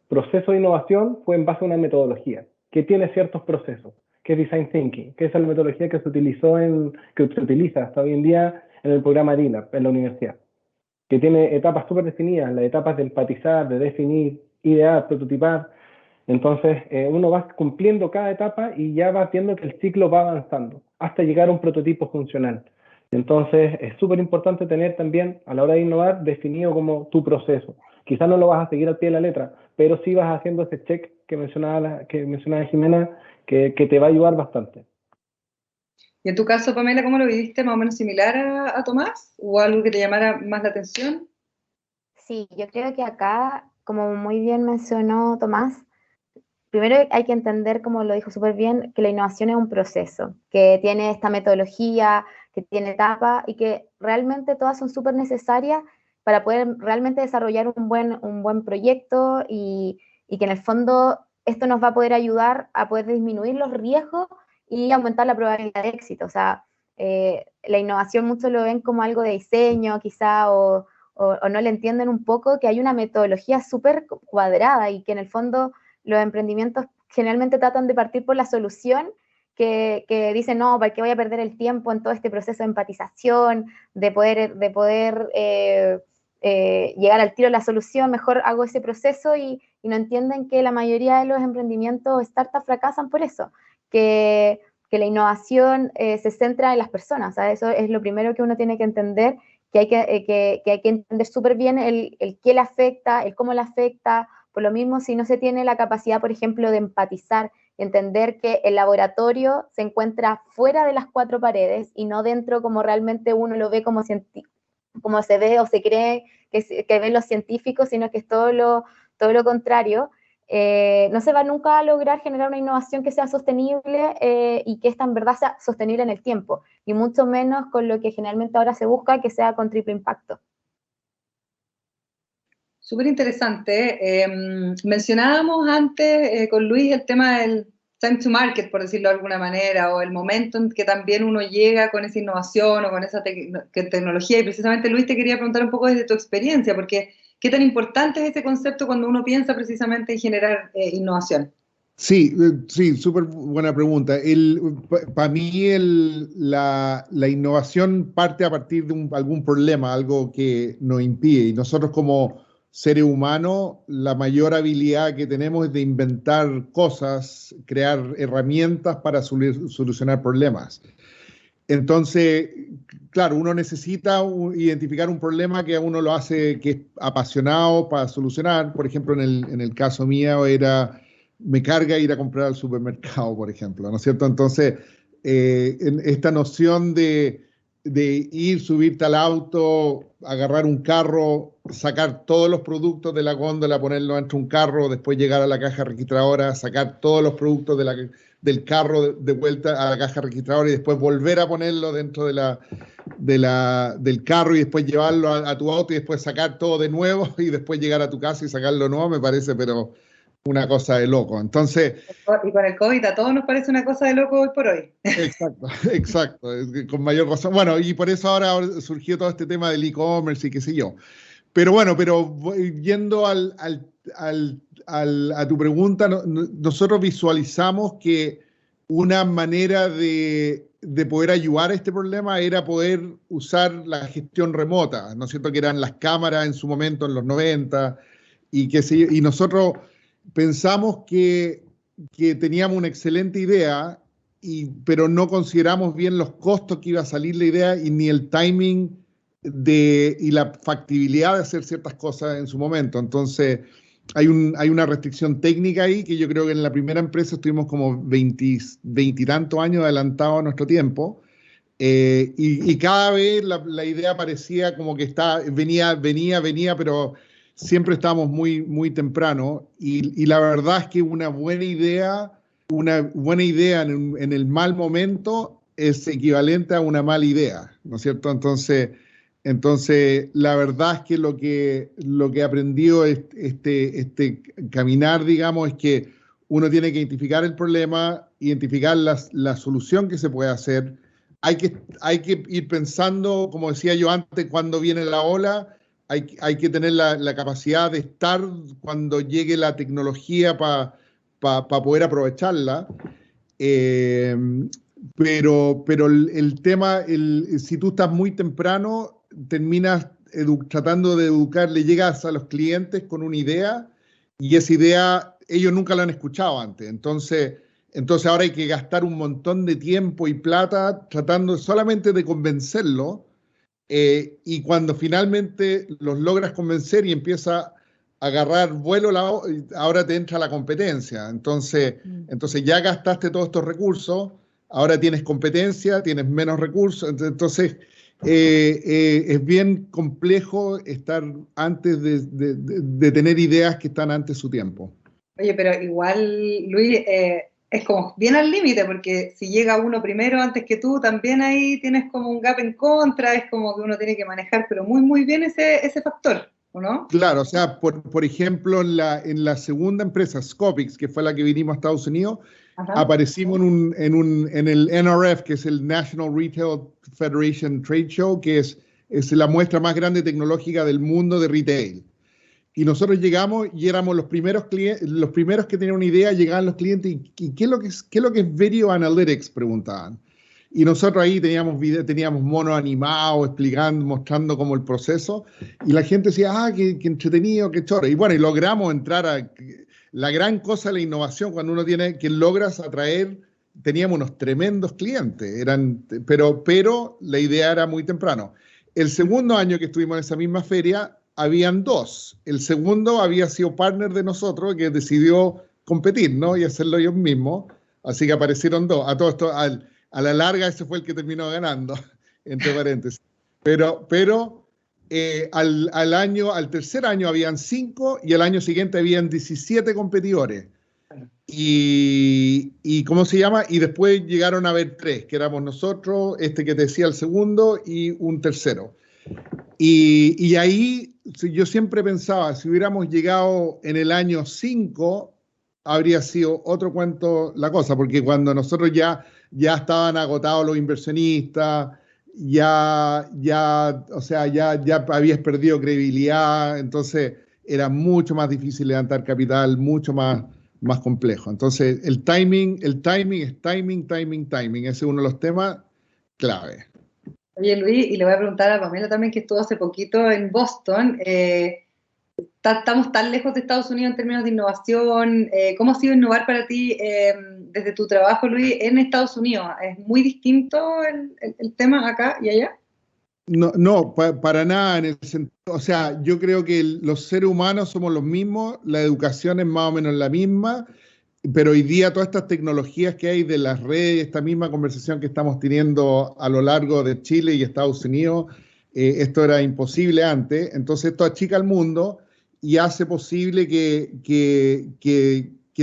proceso de innovación fue en base a una metodología que tiene ciertos procesos, que es Design Thinking, que es la metodología que se utiliza hasta hoy en día en el programa D-Lab en la universidad, que tiene etapas súper definidas, las etapas de empatizar, de definir, idear, prototipar. Entonces, uno va cumpliendo cada etapa y ya va viendo que el ciclo va avanzando hasta llegar a un prototipo funcional. Entonces, es súper importante tener también, a la hora de innovar, definido como tu proceso. Quizás no lo vas a seguir al pie de la letra, pero sí vas haciendo ese check que mencionaba Jimena, que te va a ayudar bastante. Y en tu caso, Pamela, ¿cómo lo viviste? ¿Más o menos similar a Tomás? ¿O algo que te llamara más la atención? Sí, yo creo que acá, como muy bien mencionó Tomás, primero hay que entender, como lo dijo súper bien, que la innovación es un proceso, que tiene esta metodología, que tiene etapas y que realmente todas son súper necesarias para poder realmente desarrollar un buen proyecto, y que en el fondo esto nos va a poder ayudar a poder disminuir los riesgos y aumentar la probabilidad de éxito. O sea, la innovación muchos lo ven como algo de diseño quizá, o no le entienden un poco que hay una metodología súper cuadrada y que en el fondo los emprendimientos generalmente tratan de partir por la solución, que dicen, no, ¿para qué voy a perder el tiempo en todo este proceso de empatización, de poder llegar al tiro a la solución? Mejor hago ese proceso, y no entienden que la mayoría de los emprendimientos o startups fracasan por eso, que que la innovación se centra en las personas, ¿sabes? Eso es lo primero que uno tiene que entender, que hay que entender súper bien el qué le afecta, el cómo le afecta. Por lo mismo, si no se tiene la capacidad, por ejemplo, de empatizar, entender que el laboratorio se encuentra fuera de las cuatro paredes y no dentro como realmente uno lo ve como se ve o se cree que ven los científicos, sino que es todo lo contrario. No se va nunca a lograr generar una innovación que sea sostenible y que esta en verdad sea sostenible en el tiempo, y mucho menos con lo que generalmente ahora se busca, que sea con triple impacto. Súper interesante. Mencionábamos antes con Luis el tema del time to market, por decirlo de alguna manera, o el momento en que también uno llega con esa innovación o con esa tecnología, y precisamente Luis te quería preguntar un poco desde tu experiencia, porque ¿qué tan importante es este concepto cuando uno piensa precisamente en generar innovación? Sí, súper buena pregunta. Para mí la innovación parte a partir de algún problema, algo que nos impide, y nosotros como seres humanos, la mayor habilidad que tenemos es de inventar cosas, crear herramientas para solucionar problemas. Entonces, claro, uno necesita identificar un problema que a uno lo hace, que es apasionado para solucionar. Por ejemplo, en el caso mío me carga ir a comprar al supermercado, por ejemplo, ¿no es cierto? Entonces, en esta noción de ir, subirte al auto, agarrar un carro, sacar todos los productos de la góndola, ponerlos dentro de un carro, después llegar a la caja registradora, sacar todos los productos del carro de vuelta a la caja registradora y después volver a ponerlo dentro del carro y después llevarlo a tu auto y después sacar todo de nuevo y después llegar a tu casa y sacarlo de nuevo, me parece, pero una cosa de loco. Entonces, y con el COVID a todos nos parece una cosa de loco hoy por hoy. Exacto, con mayor razón. Bueno, y por eso ahora surgió todo este tema del e-commerce y qué sé yo. Pero bueno, yendo a tu pregunta, nosotros visualizamos que una manera de poder ayudar a este problema era poder usar la gestión remota, ¿no es cierto? Que eran las cámaras en su momento, en los 90, y nosotros pensamos que teníamos una excelente idea, pero no consideramos bien los costos que iba a salir la idea y ni el timing y la factibilidad de hacer ciertas cosas en su momento. Entonces, hay una restricción técnica ahí que yo creo que en la primera empresa estuvimos como 20 y tantos años adelantados a nuestro tiempo. Y cada vez la idea parecía como que venía, pero siempre estábamos muy, muy temprano. Y la verdad es que una buena idea en el mal momento es equivalente a una mala idea, ¿no es cierto? Entonces, la verdad es que lo que aprendió este caminar, digamos, es que uno tiene que identificar el problema, identificar la solución que se puede hacer. Hay que ir pensando, como decía yo antes, cuando viene la ola, hay que tener la capacidad de estar cuando llegue la tecnología para poder aprovecharla. Pero el tema, si tú estás muy temprano, terminas tratando de educar, le llegas a los clientes con una idea y esa idea ellos nunca la han escuchado antes. Entonces ahora hay que gastar un montón de tiempo y plata tratando solamente de convencerlo y cuando finalmente los logras convencer y empieza a agarrar vuelo, ahora te entra la competencia. Entonces ya gastaste todos estos recursos, ahora tienes competencia, tienes menos recursos, entonces es bien complejo estar antes de tener ideas que están antes de su tiempo. Oye, pero igual, Luis, es como bien al límite, porque si llega uno primero antes que tú, también ahí tienes como un gap en contra, es como que uno tiene que manejar, pero muy, muy bien ese factor, ¿o no? Claro, o sea, por ejemplo, en la segunda empresa, Scopix, que fue la que vinimos a Estados Unidos, aparecimos en el NRF, que es el National Retail Federation Trade Show, que es la muestra más grande tecnológica del mundo de retail. Y nosotros llegamos y éramos los primeros que tenían una idea, llegaban los clientes y ¿qué es lo que es Video Analytics? Preguntaban. Y nosotros ahí teníamos monos animados mostrando como el proceso y la gente decía, qué entretenido, qué choro. Y bueno, y logramos entrar la gran cosa de la innovación cuando uno logras atraer teníamos unos tremendos clientes, pero la idea era muy temprano. El segundo año que estuvimos en esa misma feria, habían dos. El segundo había sido partner de nosotros que decidió competir, ¿no? Y hacerlo ellos mismos. Así que aparecieron dos. A todo esto, a la larga, ese fue el que terminó ganando, entre paréntesis. Pero al tercer año habían 5 y al año siguiente habían 17 competidores. Y ¿cómo se llama? Y después llegaron a haber 3, que éramos nosotros, este que te decía el segundo y un tercero. Y ahí yo siempre pensaba, si hubiéramos llegado en el año 5, habría sido otro cuento la cosa, porque cuando nosotros ya estaban agotados los inversionistas, ya habías perdido credibilidad, entonces era mucho más difícil levantar capital, mucho más complejo. Entonces, el timing es timing. Ese es uno de los temas clave. Oye, Luis, y le voy a preguntar a Pamela también, que estuvo hace poquito en Boston. Estamos tan lejos de Estados Unidos en términos de innovación. ¿Cómo ha sido innovar para ti desde tu trabajo, Luis, en Estados Unidos? ¿Es muy distinto el tema acá y allá? No, para nada. O sea, yo creo que los seres humanos somos los mismos, la educación es más o menos la misma, pero hoy día todas estas tecnologías que hay de las redes, esta misma conversación que estamos teniendo a lo largo de Chile y Estados Unidos, esto era imposible antes, entonces esto achica el mundo y hace posible que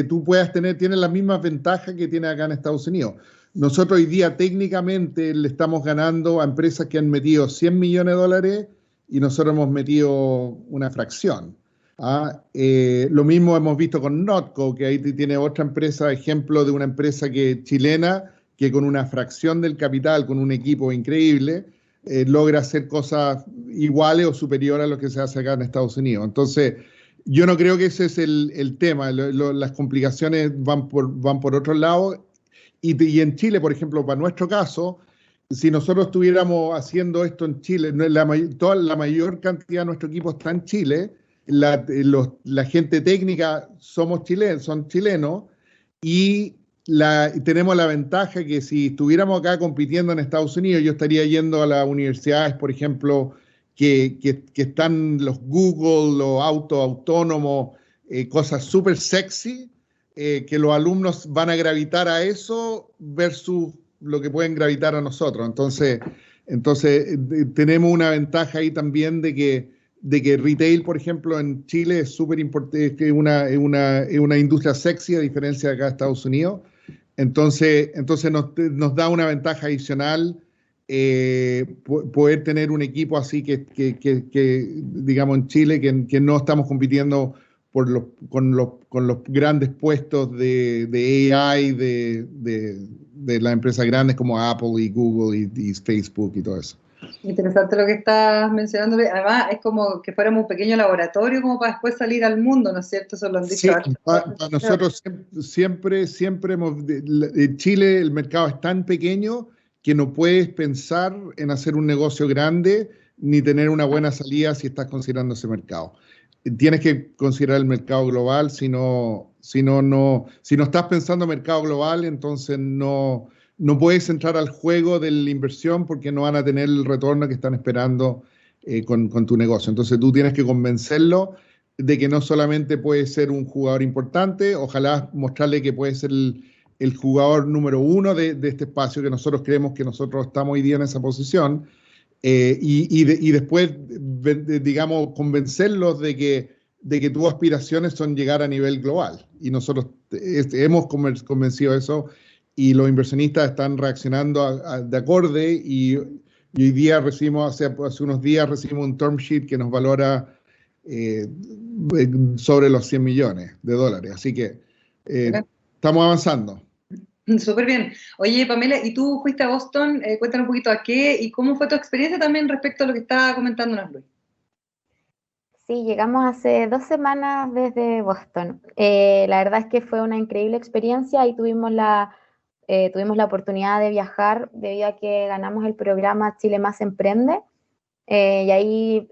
tú puedas tienes las mismas ventajas que tienes acá en Estados Unidos. Nosotros hoy día técnicamente le estamos ganando a empresas que han metido $100 millones y nosotros hemos metido una fracción. Lo mismo hemos visto con Notco, que ahí tiene otra empresa, ejemplo de una empresa chilena que con una fracción del capital, con un equipo increíble, logra hacer cosas iguales o superiores a lo que se hace acá en Estados Unidos. Entonces, yo no creo que ese es el tema. Las complicaciones van por otro lado. Y en Chile, por ejemplo, para nuestro caso, si nosotros estuviéramos haciendo esto en Chile, la mayor cantidad de nuestro equipo está en Chile, la gente técnica son chilenos, y tenemos la ventaja que si estuviéramos acá compitiendo en Estados Unidos, yo estaría yendo a las universidades, por ejemplo, que están los Google, los autos autónomos, cosas súper sexy, que los alumnos van a gravitar a eso versus lo que pueden gravitar a nosotros. Entonces tenemos una ventaja ahí también de que retail, por ejemplo, en Chile es súper importante, es una industria sexy a diferencia de acá de Estados Unidos. Entonces nos da una ventaja adicional poder tener un equipo así que digamos en Chile, que no estamos compitiendo con los grandes puestos de AI de las empresas grandes como Apple y Google y Facebook y todo eso. Interesante lo que estás mencionando. Además, es como que fuéramos un pequeño laboratorio como para después salir al mundo, ¿no es cierto? Eso lo han dicho. Sí, para nosotros siempre en Chile el mercado es tan pequeño que no puedes pensar en hacer un negocio grande ni tener una buena salida si estás considerando ese mercado. Tienes que considerar el mercado global, si no estás pensando mercado global, entonces no puedes entrar al juego de la inversión porque no van a tener el retorno que están esperando con tu negocio. Entonces tú tienes que convencerlo de que no solamente puede ser un jugador importante, ojalá mostrarle que puede ser el jugador número 1 de este espacio, que nosotros creemos que nosotros estamos hoy día en esa posición, y después, digamos, convencerlos de que tus aspiraciones son llegar a nivel global. Y nosotros hemos convencido eso, y los inversionistas están reaccionando de acorde, y hoy día hace unos días recibimos un term sheet que nos valora sobre los $100 millones. Así que estamos avanzando. Súper bien. Oye, Pamela, ¿y tú fuiste a Boston? Cuéntanos un poquito a qué y cómo fue tu experiencia también respecto a lo que estaba comentándonos Luis. Sí, llegamos hace 2 semanas desde Boston. La verdad es que fue una increíble experiencia y tuvimos la oportunidad de viajar debido a que ganamos el programa Chile Más Emprende. Y ahí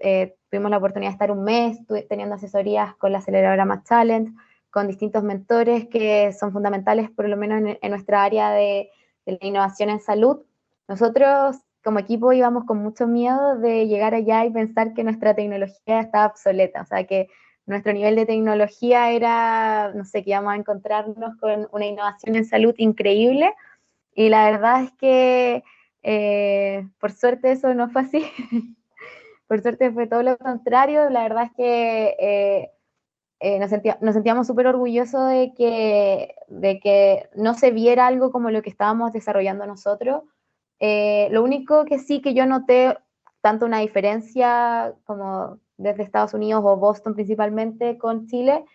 tuvimos la oportunidad de estar un mes teniendo asesorías con la aceleradora Más Talent, con distintos mentores que son fundamentales, por lo menos en nuestra área de la innovación en salud. Nosotros como equipo íbamos con mucho miedo de llegar allá y pensar que nuestra tecnología estaba obsoleta, o sea, que nuestro nivel de tecnología era, no sé, que íbamos a encontrarnos con una innovación en salud increíble, y la verdad es que por suerte eso no fue así. Por suerte fue todo lo contrario. La verdad es que nos sentíamos súper orgullosos de que no se viera algo como lo que estábamos desarrollando nosotros. Lo único que sí que yo noté tanto una diferencia como desde Estados Unidos o Boston principalmente con Chile,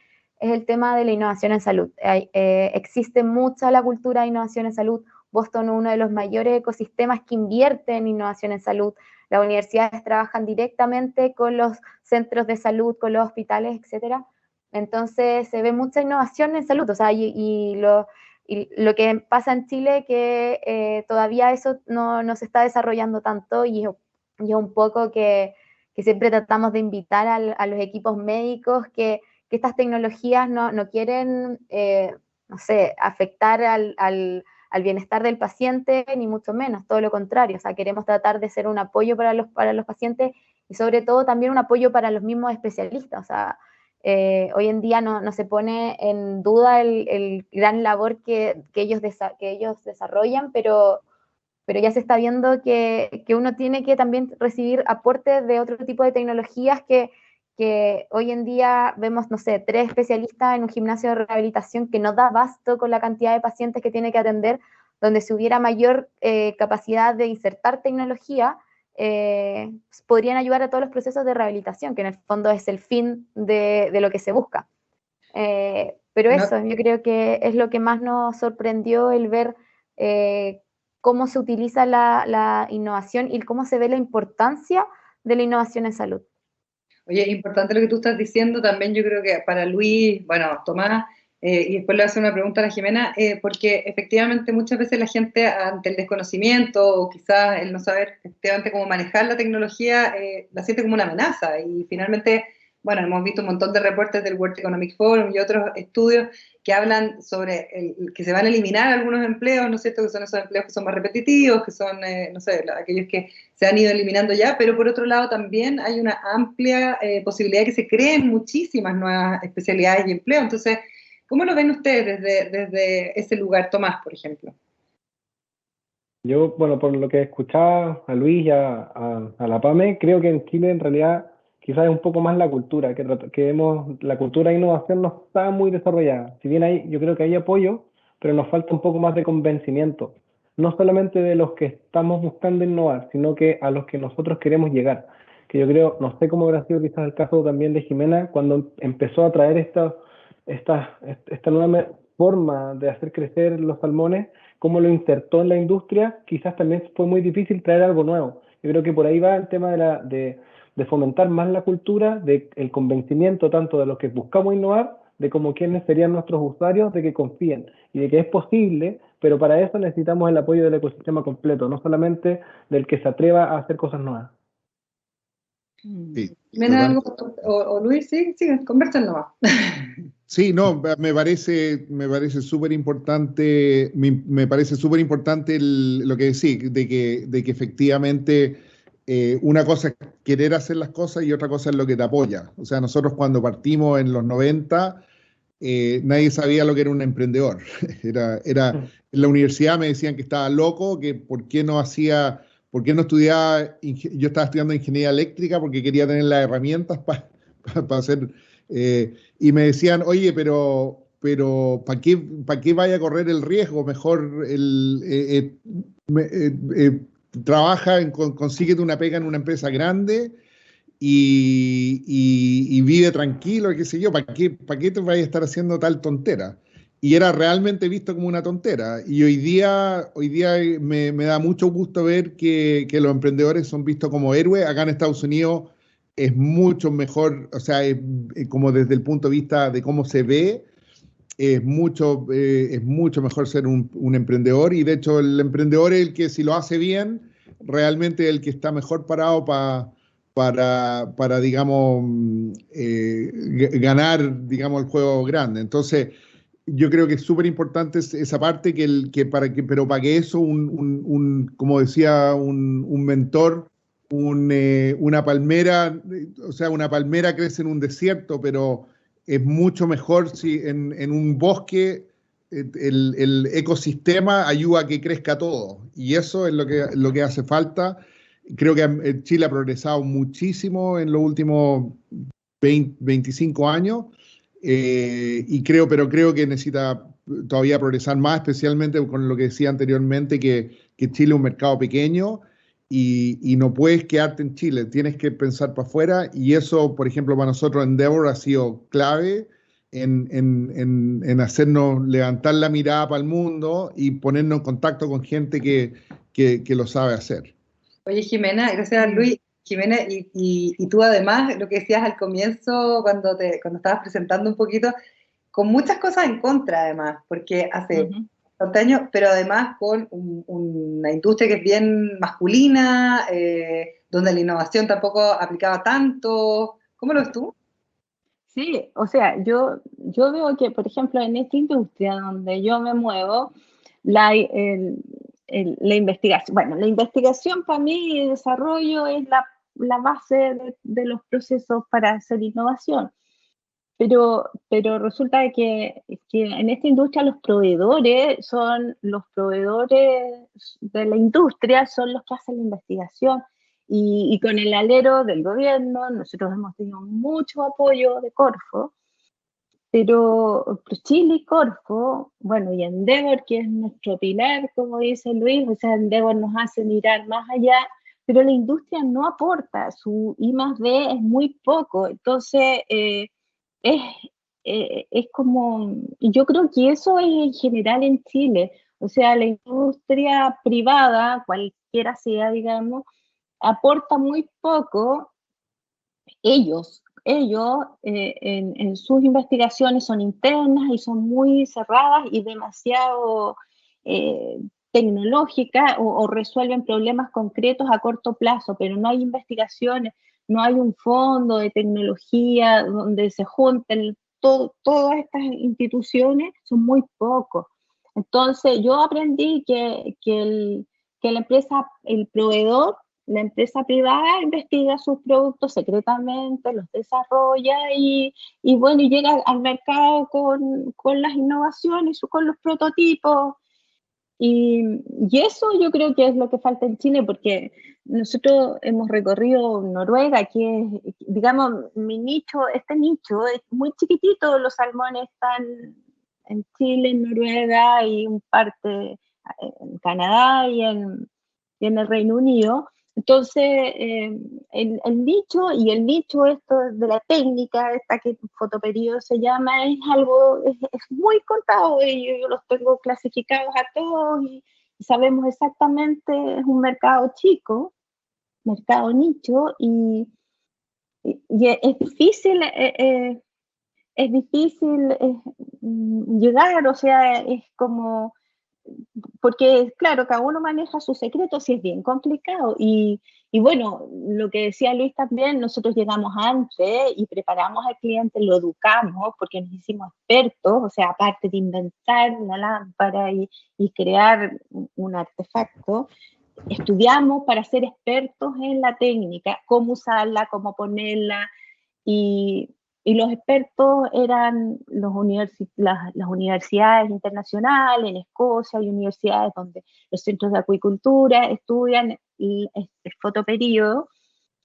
es el tema de la innovación en salud. Existe mucha la cultura de innovación en salud. Boston es uno de los mayores ecosistemas que invierte en innovación en salud. Las universidades trabajan directamente con los centros de salud, con los hospitales, etcétera. Entonces se ve mucha innovación en salud, o sea, y lo que pasa en Chile que todavía eso no se está desarrollando tanto, y es un poco que siempre tratamos de invitar a los equipos médicos que estas tecnologías no quieren, no sé, afectar al bienestar del paciente, ni mucho menos, todo lo contrario. O sea, queremos tratar de ser un apoyo para los pacientes y sobre todo también un apoyo para los mismos especialistas. O sea, hoy en día no se pone en duda el gran labor que ellos desarrollan, pero ya se está viendo que uno tiene que también recibir aportes de otro tipo de tecnologías que hoy en día vemos, no sé, 3 especialistas en un gimnasio de rehabilitación que no da abasto con la cantidad de pacientes que tiene que atender, donde si hubiera mayor capacidad de insertar tecnología, podrían ayudar a todos los procesos de rehabilitación, que en el fondo es el fin de lo que se busca. Pero eso, yo creo que es lo que más nos sorprendió, el ver cómo se utiliza la innovación y cómo se ve la importancia de la innovación en salud. Oye, importante lo que tú estás diciendo también. Yo creo que para Luis, bueno, Tomás, y después le voy a hacer una pregunta a la Jimena, porque efectivamente muchas veces la gente ante el desconocimiento o quizás el no saber efectivamente cómo manejar la tecnología, la siente como una amenaza, y finalmente, bueno, hemos visto un montón de reportes del World Economic Forum y otros estudios que hablan sobre que se van a eliminar algunos empleos, ¿no es cierto?, que son esos empleos que son más repetitivos, que son, no sé, aquellos que se han ido eliminando ya, pero por otro lado también hay una amplia posibilidad de que se creen muchísimas nuevas especialidades y empleos. Entonces, ¿cómo lo ven ustedes desde ese lugar, Tomás, por ejemplo? Yo, bueno, por lo que escuchaba a Luis y a la PAME, creo que en Chile en realidad quizás es un poco más la cultura, la cultura de innovación no está muy desarrollada. Si bien yo creo que hay apoyo, pero nos falta un poco más de convencimiento. No solamente de los que estamos buscando innovar, sino que a los que nosotros queremos llegar. Que yo creo, no sé cómo habrá sido quizás el caso también de Jimena, cuando empezó a traer esta nueva forma de hacer crecer los salmones, cómo lo insertó en la industria, quizás también fue muy difícil traer algo nuevo. Yo creo que por ahí va el tema de fomentar más la cultura, del convencimiento tanto de los que buscamos innovar, de como quiénes serían nuestros usuarios, de que confíen y de que es posible, pero para eso necesitamos el apoyo del ecosistema completo, no solamente del que se atreva a hacer cosas nuevas. Sí, o Luis, sí, conversen nomás. Sí, no, me parece súper importante, me parece súper importante lo que decís, de que efectivamente una cosa es querer hacer las cosas y otra cosa es lo que te apoya. O sea, nosotros cuando partimos en los 90, nadie sabía lo que era un emprendedor. En la universidad me decían que estaba loco, que por qué no estudiaba, yo estaba estudiando ingeniería eléctrica porque quería tener las herramientas para hacer, y me decían, oye, pero ¿para qué vaya a correr el riesgo? Mejor consíguete una pega en una empresa grande y vive tranquilo, qué sé yo, ¿para qué te vayas a estar haciendo tal tontera? Y era realmente visto como una tontera. Y hoy día me da mucho gusto ver que los emprendedores son vistos como héroes. Acá en Estados Unidos es mucho mejor, o sea, como desde el punto de vista de cómo se ve, es mucho mejor ser un emprendedor, y de hecho el emprendedor es el que, si lo hace bien, realmente es el que está mejor parado para digamos, ganar, digamos, el juego grande. Entonces, yo creo que es súper importante esa parte, pero para que eso, como decía un mentor, una palmera, o sea, una palmera crece en un desierto, pero es mucho mejor si en un bosque el ecosistema ayuda a que crezca todo. Y eso es lo que hace falta. Creo que Chile ha progresado muchísimo en los últimos 25 años, pero creo que necesita todavía progresar más, especialmente con lo que decía anteriormente, que Chile es un mercado pequeño y no puedes quedarte en Chile, tienes que pensar para afuera, y eso, por ejemplo, para nosotros Endeavor ha sido clave en hacernos levantar la mirada para el mundo y ponernos en contacto con gente que lo sabe hacer. Oye, Jimena, gracias Luis. Jimena, y tú además, lo que decías al comienzo, cuando estabas presentando un poquito, con muchas cosas en contra además, porque hace 30 años, pero además con una industria que es bien masculina, donde la innovación tampoco aplicaba tanto. ¿Cómo lo ves tú? Sí, o sea, yo veo que, por ejemplo, en esta industria donde yo me muevo, la investigación, bueno, la investigación para mí y desarrollo es la base de los procesos para hacer innovación. Pero resulta que en esta industria los proveedores de la industria, son los que hacen la investigación. Y con el alero del gobierno, nosotros hemos tenido mucho apoyo de Corfo, pero Chile y Corfo, bueno, y Endeavor, que es nuestro pilar, como dice Luis, o sea, Endeavor nos hace mirar más allá, pero la industria no aporta, su I+D es muy poco, entonces es como, yo creo que eso es en general en Chile, o sea, la industria privada, cualquiera sea, digamos, aporta muy poco. Ellos en sus investigaciones son internas y son muy cerradas y demasiado tecnológicas, o resuelven problemas concretos a corto plazo, pero no hay investigaciones, no hay un fondo de tecnología donde se junten todas estas instituciones, son muy pocos. Entonces yo aprendí que la empresa, el proveedor, la empresa privada investiga sus productos secretamente, los desarrolla y bueno, y llega al mercado con las innovaciones, con los prototipos. Y eso yo creo que es lo que falta en Chile, porque nosotros hemos recorrido Noruega, que es, digamos, este nicho es muy chiquitito, los salmones están en Chile, en Noruega y un parte en Canadá y en el Reino Unido. Entonces, el nicho esto de la técnica, esta que fotoperiodo se llama, es algo, es muy contado, y yo los tengo clasificados a todos y sabemos exactamente, es un mercado chico, mercado nicho, y es difícil llegar, o sea, es como, porque claro, cada uno maneja sus secretos y es bien complicado. Y bueno, lo que decía Luis también, nosotros llegamos antes y preparamos al cliente, lo educamos, porque nos hicimos expertos, o sea, aparte de inventar una lámpara y crear un artefacto, estudiamos para ser expertos en la técnica, cómo usarla, cómo ponerla, y los expertos eran las universidades internacionales, en Escocia hay universidades donde los centros de acuicultura estudian el fotoperíodo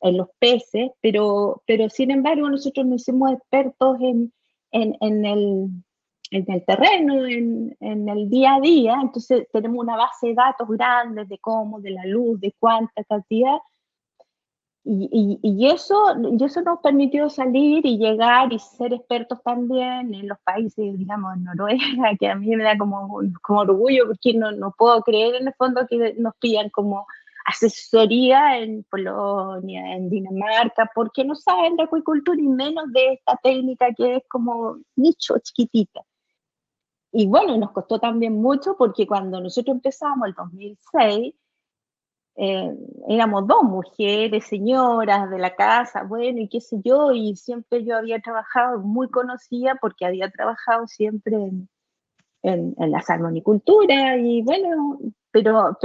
en los peces, pero sin embargo nosotros nos hicimos expertos en el terreno, en el día a día, entonces tenemos una base de datos grande de cómo, de la luz, de cuánta cantidad. Y eso nos permitió salir y llegar y ser expertos también en los países, digamos, en Noruega, que a mí me da como orgullo, porque no puedo creer en el fondo que nos pidan como asesoría en Polonia, en Dinamarca, porque no saben de acuicultura y menos de esta técnica que es como nicho, chiquitita. Y bueno, nos costó también mucho, porque cuando nosotros empezamos el 2006, éramos dos mujeres, señoras de la casa, bueno, y qué sé yo, y siempre yo había trabajado, muy conocida porque había trabajado siempre en la salmonicultura, y bueno, pero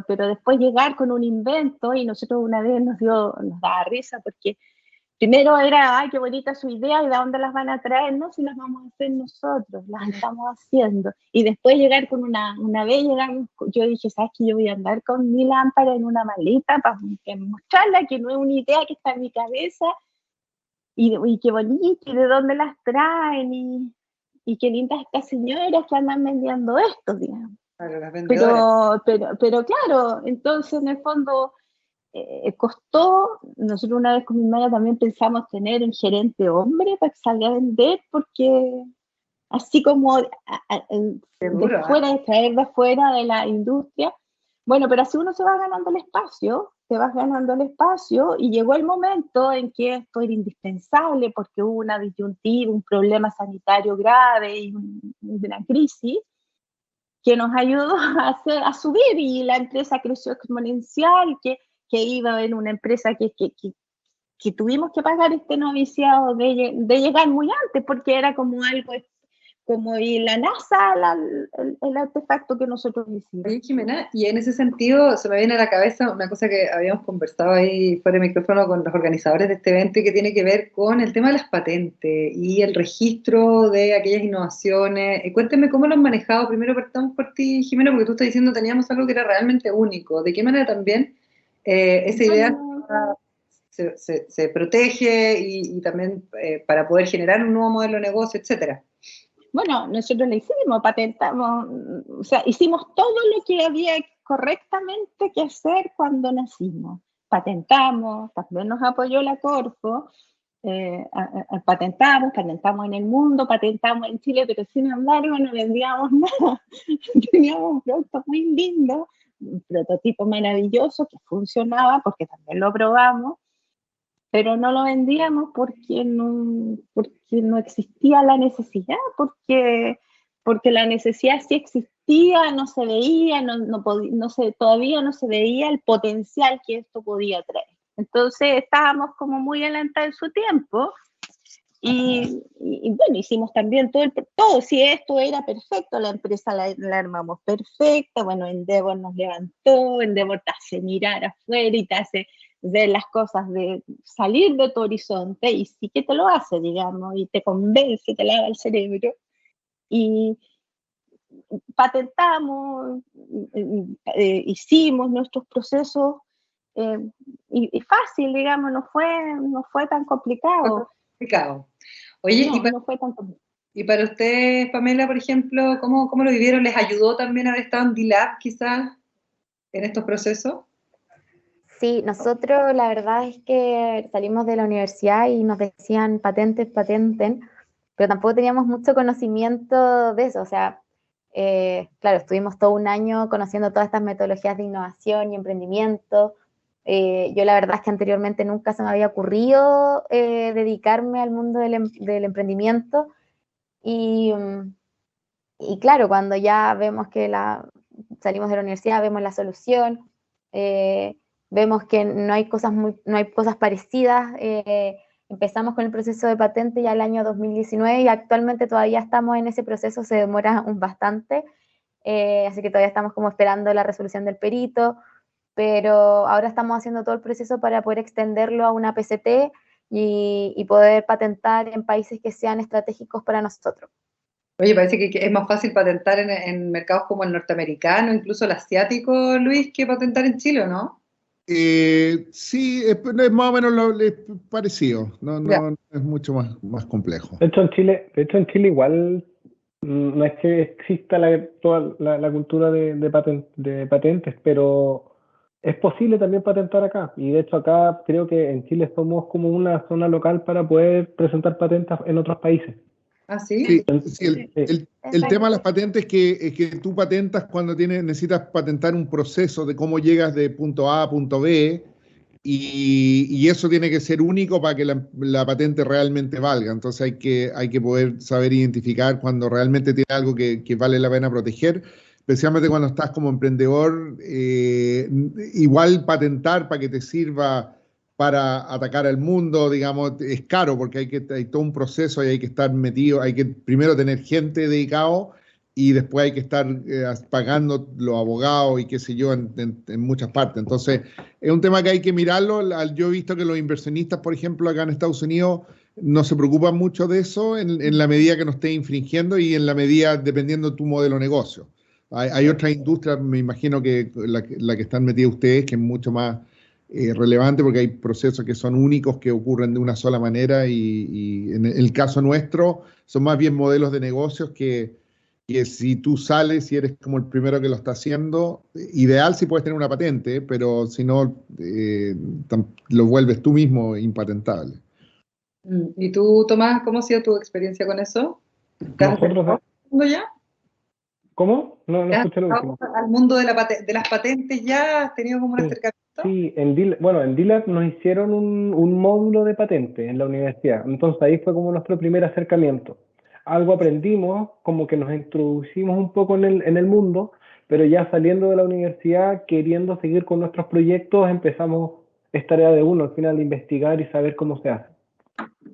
después llegar con un invento, y nosotros una vez nos daba risa, porque primero era, ay, qué bonita su idea, ¿y de dónde las van a traer? No, si las vamos a hacer nosotros, las estamos haciendo. Y después llegar con una vez, yo dije, ¿sabes qué? Yo voy a andar con mi lámpara en una maleta para mostrarla, que no es una idea que está en mi cabeza, y qué bonito, y de dónde las traen, y qué lindas estas señoras que andan vendiendo esto, digamos. Claro, las vendedoras. Pero claro, entonces en el fondo costó. Nosotros una vez con mi madre también pensamos tener un gerente hombre para que salga a vender, porque así como Seguro, traer de fuera de la industria. Bueno, pero así uno se va ganando el espacio, te vas ganando el espacio, y llegó el momento en que esto era indispensable porque hubo una disyuntiva, un problema sanitario grave y una crisis que nos ayudó a subir, y la empresa creció exponencial, que iba en una empresa que tuvimos que pagar este noviciado de llegar muy antes, porque era como algo como y la NASA, el artefacto que nosotros hicimos. Oye, Jimena, y en ese sentido se me viene a la cabeza una cosa que habíamos conversado ahí fuera de micrófono con los organizadores de este evento, y que tiene que ver con el tema de las patentes y el registro de aquellas innovaciones. Cuénteme cómo lo han manejado. Primero partamos por ti, Jimena, porque tú estás diciendo teníamos algo que era realmente único. ¿De qué manera también esa idea se protege y también para poder generar un nuevo modelo de negocio, etcétera? Bueno, nosotros lo hicimos, patentamos, o sea, hicimos todo lo que había correctamente que hacer cuando nacimos. Patentamos, también nos apoyó la Corfo, patentamos en el mundo, patentamos en Chile, pero sin embargo no vendíamos nada. Teníamos un producto muy lindo, un prototipo maravilloso que funcionaba, porque también lo probamos, pero no lo vendíamos porque no existía la necesidad, porque la necesidad sí existía, no se veía, todavía no se veía el potencial que esto podía traer. Entonces estábamos como muy adelantados en su tiempo, y bueno, hicimos también todo, si esto era perfecto, la empresa la armamos perfecta. Bueno, Endeavor nos levantó, Endeavor te hace mirar afuera y te hace ver las cosas, de salir de tu horizonte, y sí que te lo hace, digamos, y te convence, te lava el cerebro. Y patentamos, hicimos nuestros procesos, y fácil, digamos, no fue tan complicado. Oye, no fue tan complicado. Y para ustedes, Pamela, por ejemplo, ¿cómo lo vivieron? ¿Les ayudó también haber estado en D-Lab quizás en estos procesos? Sí, nosotros la verdad es que salimos de la universidad y nos decían patenten, pero tampoco teníamos mucho conocimiento de eso. O sea, claro, estuvimos todo un año conociendo todas estas metodologías de innovación y emprendimiento. Yo la verdad es que anteriormente nunca se me había ocurrido dedicarme al mundo del emprendimiento, y claro, cuando ya vemos que salimos de la universidad, vemos la solución, vemos que no hay cosas parecidas. Empezamos con el proceso de patente ya el año 2019 y actualmente todavía estamos en ese proceso, se demora bastante, así que todavía estamos como esperando la resolución del perito, pero ahora estamos haciendo todo el proceso para poder extenderlo a una PCT y poder patentar en países que sean estratégicos para nosotros. Oye, parece que es más fácil patentar en mercados como el norteamericano, incluso el asiático, Luis, que patentar en Chile, ¿no? Sí, es más o menos parecido, no es mucho más complejo. De hecho, en Chile igual no es que exista toda la cultura de patentes, pero es posible también patentar acá. Y de hecho acá creo que en Chile somos como una zona local para poder presentar patentes en otros países. ¿Ah, sí? Sí, el tema de las patentes es que tú patentas cuando necesitas patentar un proceso de cómo llegas de punto A a punto B, y eso tiene que ser único para que la patente realmente valga. Entonces hay que poder saber identificar cuando realmente tiene algo que vale la pena proteger. especialmente cuando estás como emprendedor, igual patentar para que te sirva para atacar al mundo, digamos, es caro porque hay todo un proceso y hay que estar metido, hay que primero tener gente dedicado y después hay que estar pagando los abogados y qué sé yo en muchas partes. Entonces, es un tema que hay que mirarlo. Yo he visto que los inversionistas, por ejemplo, acá en Estados Unidos, no se preocupan mucho de eso en la medida que no esté infringiendo y en la medida dependiendo de tu modelo de negocio. Hay otras industrias, me imagino que la que están metidas ustedes, que es mucho más relevante porque hay procesos que son únicos, que ocurren de una sola manera y en el caso nuestro son más bien modelos de negocios que si tú sales y eres como el primero que lo está haciendo, ideal si puedes tener una patente, pero si no, lo vuelves tú mismo impatentable. ¿Y tú, Tomás, cómo ha sido tu experiencia con eso? ¿Te has acercado al mundo ya? ¿Cómo? No escuché lo último. ¿Al mundo de las patentes ya? ¿Has tenido como un acercamiento? Sí, en D-Lab nos hicieron un módulo de patente en la universidad. Entonces ahí fue como nuestro primer acercamiento. Algo aprendimos, como que nos introducimos un poco en el mundo, pero ya saliendo de la universidad, queriendo seguir con nuestros proyectos, empezamos, es tarea de uno al final investigar y saber cómo se hace.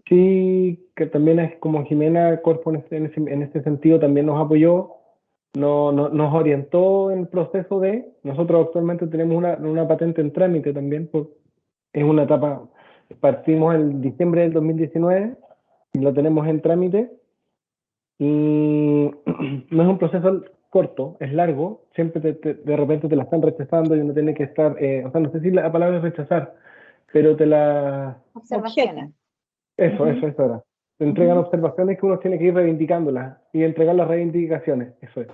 Sí, que también es como Jimena Corpo en ese sentido también nos apoyó, nos orientó en el proceso de, nosotros actualmente tenemos una patente en trámite también, es una etapa, partimos en diciembre del 2019, y lo tenemos en trámite, y no es un proceso corto, es largo, siempre de repente te la están rechazando y uno tiene que estar, o sea, no sé si la palabra es rechazar, pero te la... Observaciones. Eso era. Te entregan observaciones que uno tiene que ir reivindicándolas y entregar las reivindicaciones, eso es.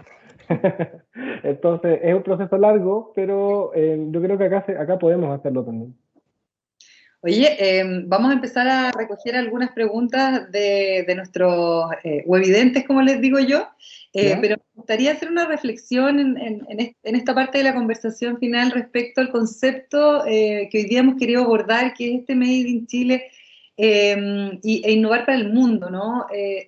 Entonces, es un proceso largo, pero yo creo que acá podemos hacerlo también. Oye, vamos a empezar a recoger algunas preguntas de nuestros webvidentes, como les digo yo, pero me gustaría hacer una reflexión en esta parte de la conversación final respecto al concepto que hoy día hemos querido abordar, que es este Made in Chile e innovar para el mundo, ¿no?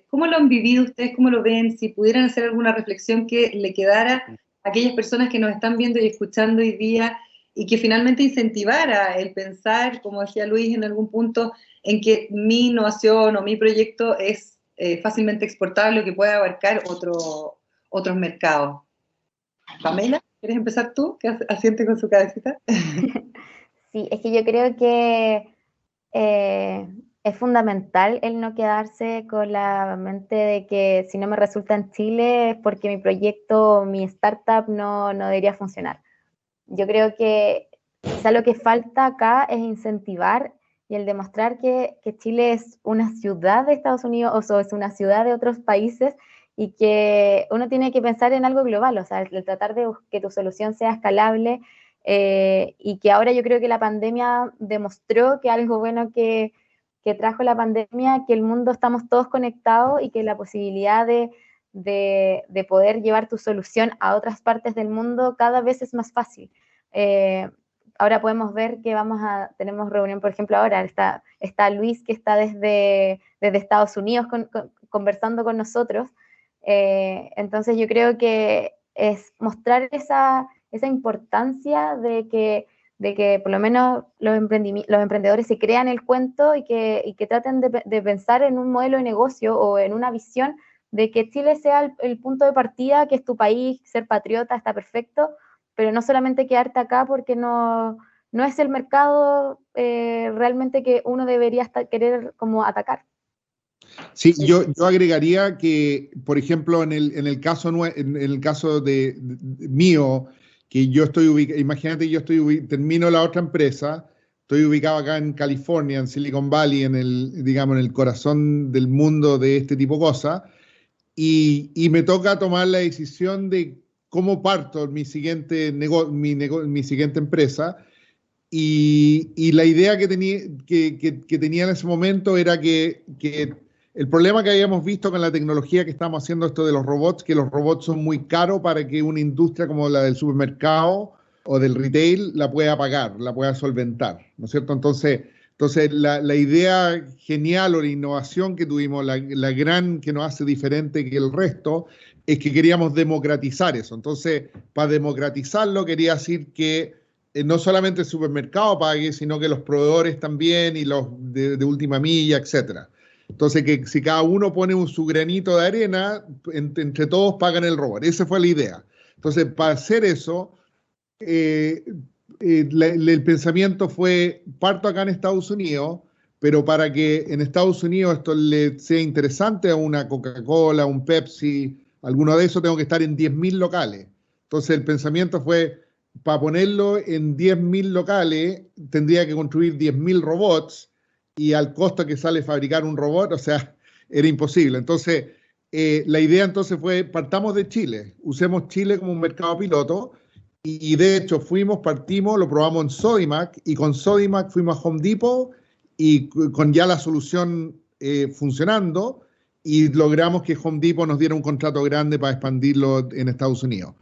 ¿Cómo lo han vivido ustedes? ¿Cómo lo ven? Si pudieran hacer alguna reflexión que le quedara a aquellas personas que nos están viendo y escuchando hoy día, y que finalmente incentivara el pensar, como decía Luis en algún punto, en que mi innovación o mi proyecto es fácilmente exportable o que puede abarcar otros mercados. Pamela, ¿quieres empezar tú? Que asiente con su cabecita. Sí, es que yo creo que es fundamental el no quedarse con la mente de que si no me resulta en Chile es porque mi proyecto, mi startup no debería funcionar. Yo creo que quizá lo que falta acá es incentivar y el demostrar que Chile es una ciudad de Estados Unidos o es una ciudad de otros países y que uno tiene que pensar en algo global, o sea, el tratar de que tu solución sea escalable y que ahora yo creo que la pandemia demostró que algo bueno que trajo la pandemia, que el mundo estamos todos conectados y que la posibilidad de poder llevar tu solución a otras partes del mundo cada vez es más fácil. Ahora podemos ver que tenemos reunión, por ejemplo, ahora está Luis, que está desde Estados Unidos conversando con nosotros. Entonces yo creo que es mostrar esa importancia de que por lo menos los emprendedores se crean el cuento y que traten de pensar en un modelo de negocio o en una visión de que Chile sea el punto de partida, que es tu país, ser patriota está perfecto, pero no solamente quedarte acá porque no es el mercado realmente que uno debería querer como atacar. Sí, yo agregaría que, por ejemplo, en el caso de mío, que yo estoy ubicado, imagínate, termino la otra empresa, estoy ubicado acá en California, en Silicon Valley, en el corazón del mundo de este tipo de cosas, y me toca tomar la decisión de cómo parto mi siguiente empresa, y la idea que tenía en ese momento era que el problema que habíamos visto con la tecnología que estamos haciendo esto de los robots, que los robots son muy caros para que una industria como la del supermercado o del retail la pueda pagar, la pueda solventar, ¿no es cierto? Entonces, Entonces, la idea genial o la innovación que tuvimos, la gran que nos hace diferente que el resto, es que queríamos democratizar eso. Entonces, para democratizarlo quería decir que no solamente el supermercado pague, sino que los proveedores también y los de última milla, etcétera. Entonces, que si cada uno pone su granito de arena, entre todos pagan el robot. Esa fue la idea. Entonces, para hacer eso, el pensamiento fue, parto acá en Estados Unidos, pero para que en Estados Unidos esto le sea interesante a una Coca-Cola, un Pepsi, alguno de esos, tengo que estar en 10.000 locales. Entonces el pensamiento fue, para ponerlo en 10.000 locales, tendría que construir 10.000 robots, y al costo que sale fabricar un robot, o sea, era imposible. Entonces, la idea entonces fue, partamos de Chile, usemos Chile como un mercado piloto, y de hecho partimos, lo probamos en Sodimac, y con Sodimac fuimos a Home Depot, y con ya la solución funcionando, y logramos que Home Depot nos diera un contrato grande para expandirlo en Estados Unidos.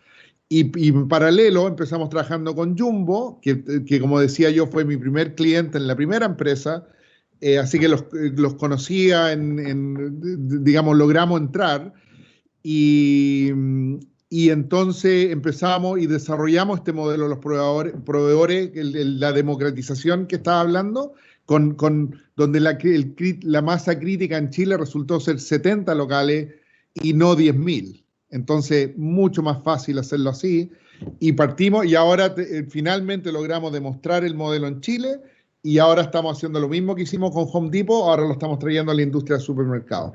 Y en paralelo empezamos trabajando con Jumbo, que como decía yo fue mi primer cliente en la primera empresa, así que los conocía, digamos, logramos entrar, y entonces empezamos y desarrollamos este modelo de los proveedores, la democratización que estaba hablando, donde la masa crítica en Chile resultó ser 70 locales y no 10.000. Entonces, mucho más fácil hacerlo así. Y partimos, y ahora finalmente logramos demostrar el modelo en Chile, y ahora estamos haciendo lo mismo que hicimos con Home Depot, ahora lo estamos trayendo a la industria del supermercado.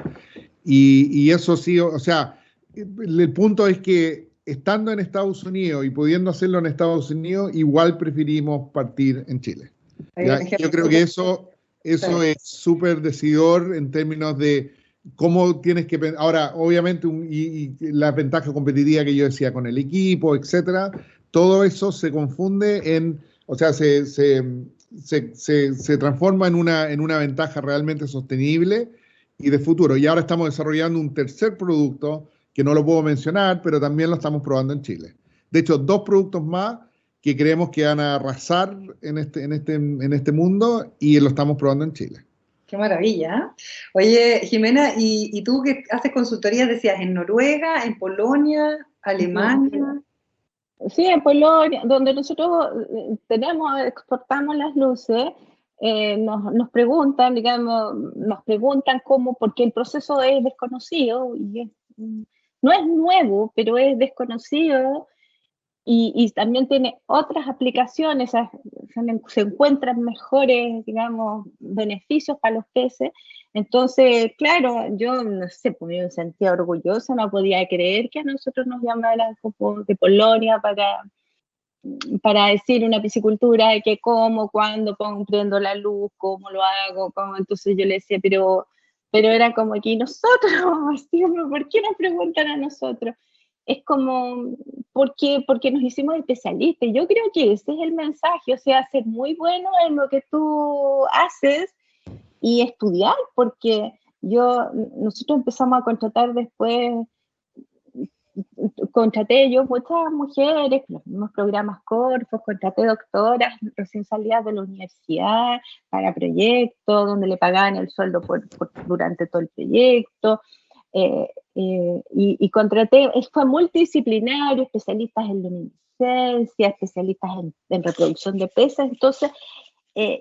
Y eso sí, o sea, el punto es que estando en Estados Unidos y pudiendo hacerlo en Estados Unidos, igual preferimos partir en Chile. ¿Ya? Yo creo que eso es súper decidor en términos de cómo tienes que pensar. Ahora, obviamente, y la ventaja competitiva que yo decía con el equipo, etcétera, todo eso se confunde o sea, se transforma en una ventaja realmente sostenible y de futuro. Y ahora estamos desarrollando un tercer producto que no lo puedo mencionar, pero también lo estamos probando en Chile. De hecho, 2 productos más que creemos que van a arrasar en este mundo, y lo estamos probando en Chile. Qué maravilla. Oye, Jimena, ¿y tú que haces consultorías, decías, en Noruega, en Polonia, Alemania? Sí, en Polonia, donde nosotros exportamos las luces, nos preguntan, digamos, cómo, porque el proceso es desconocido, y no es nuevo, pero es desconocido, y también tiene otras aplicaciones, se encuentran mejores, digamos, beneficios para los peces. Entonces, claro, yo no sé, pues me sentía orgullosa, no podía creer que a nosotros nos llamaran de Polonia para decir una piscicultura, de que cómo, cuándo prendo la luz, cómo lo hago, cómo. Entonces yo le decía, pero era como que nosotros, ¿por qué nos preguntan a nosotros? Es como, porque nos hicimos especialistas. Yo creo que ese es el mensaje, o sea, ser muy bueno en lo que tú haces y estudiar, porque nosotros empezamos a contratar después, contraté yo muchas mujeres, los mismos programas Corfo, contraté doctoras recién salidas de la universidad para proyectos, donde le pagaban el sueldo durante todo el proyecto. Y contraté, fue multidisciplinario, especialistas en luminiscencia, especialistas en reproducción de peces. Entonces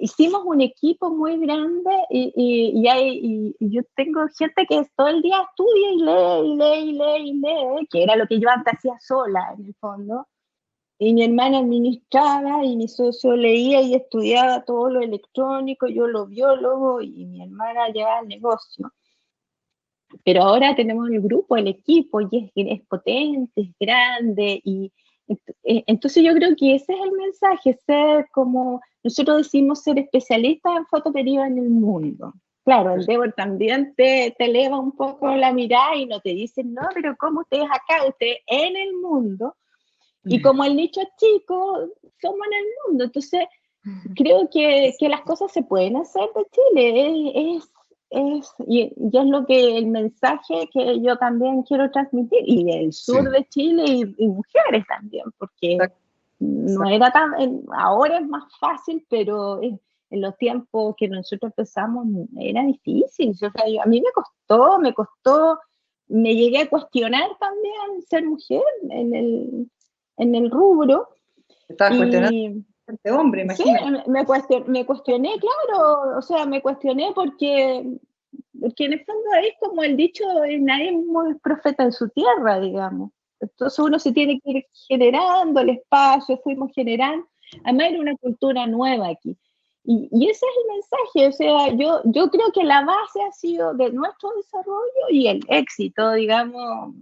hicimos un equipo muy grande, y yo tengo gente que todo el día estudia y lee, que era lo que yo antes hacía sola en el fondo, y mi hermana administraba y mi socio leía y estudiaba todo lo electrónico, yo lo biólogo, y mi hermana llevaba el negocio. Pero ahora tenemos el grupo, el equipo, y es potente, es grande, y entonces yo creo que ese es el mensaje, ser como, nosotros decimos, ser especialistas en fotoperiodo en el mundo. Claro, Endeavor también te eleva un poco la mirada y no te dicen, no, pero ¿cómo ustedes acá? Ustedes en el mundo, y como el nicho es chico, somos en el mundo. Entonces creo que las cosas se pueden hacer de Chile, y es lo que el mensaje que yo también quiero transmitir, y del sur de Chile, y mujeres también, porque no era ahora es más fácil, pero en los tiempos que nosotros empezamos era difícil. O sea, a mí me costó, me llegué a cuestionar también ser mujer en el rubro. Estabas cuestionando este hombre, imagínate. Sí, me cuestioné, claro, o sea, me cuestioné porque en el fondo es como el dicho, nadie es muy profeta en su tierra, digamos. Entonces uno se tiene que ir generando el espacio, fuimos generando, además era una cultura nueva aquí. Y ese es el mensaje, o sea, yo creo que la base ha sido de nuestro desarrollo y el éxito, digamos,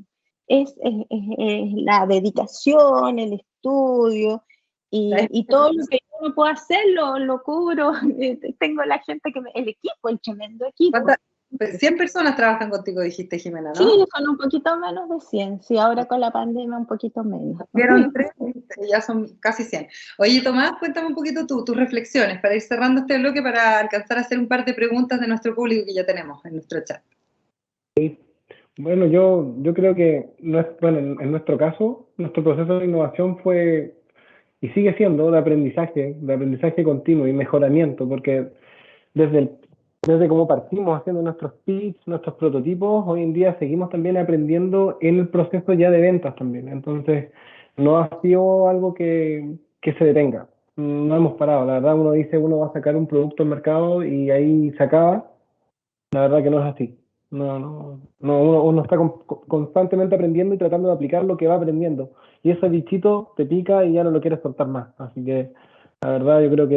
es la dedicación, el estudio, y todo lo que yo no puedo hacer lo cubro. Tengo la gente el equipo, el tremendo equipo. 100 personas trabajan contigo, dijiste, Jimena, ¿no? Sí, son un poquito menos de 100, sí, ahora con la pandemia un poquito menos. Vieron 3, ya son casi 100. Oye, Tomás, cuéntame un poquito tus reflexiones para ir cerrando este bloque, para alcanzar a hacer un par de preguntas de nuestro público que ya tenemos en nuestro chat. Sí. Bueno, yo creo que en nuestro caso, nuestro proceso de innovación fue y sigue siendo de aprendizaje continuo y mejoramiento, porque desde cómo partimos haciendo nuestros pitch, nuestros prototipos, hoy en día seguimos también aprendiendo en el proceso ya de ventas también. Entonces, no ha sido algo que se detenga. No hemos parado. La verdad, uno dice, uno va a sacar un producto al mercado y ahí se acaba. La verdad que no es así. Uno está constantemente aprendiendo y tratando de aplicar lo que va aprendiendo. Y ese bichito te pica y ya no lo quieres soltar más. Así que, la verdad, yo creo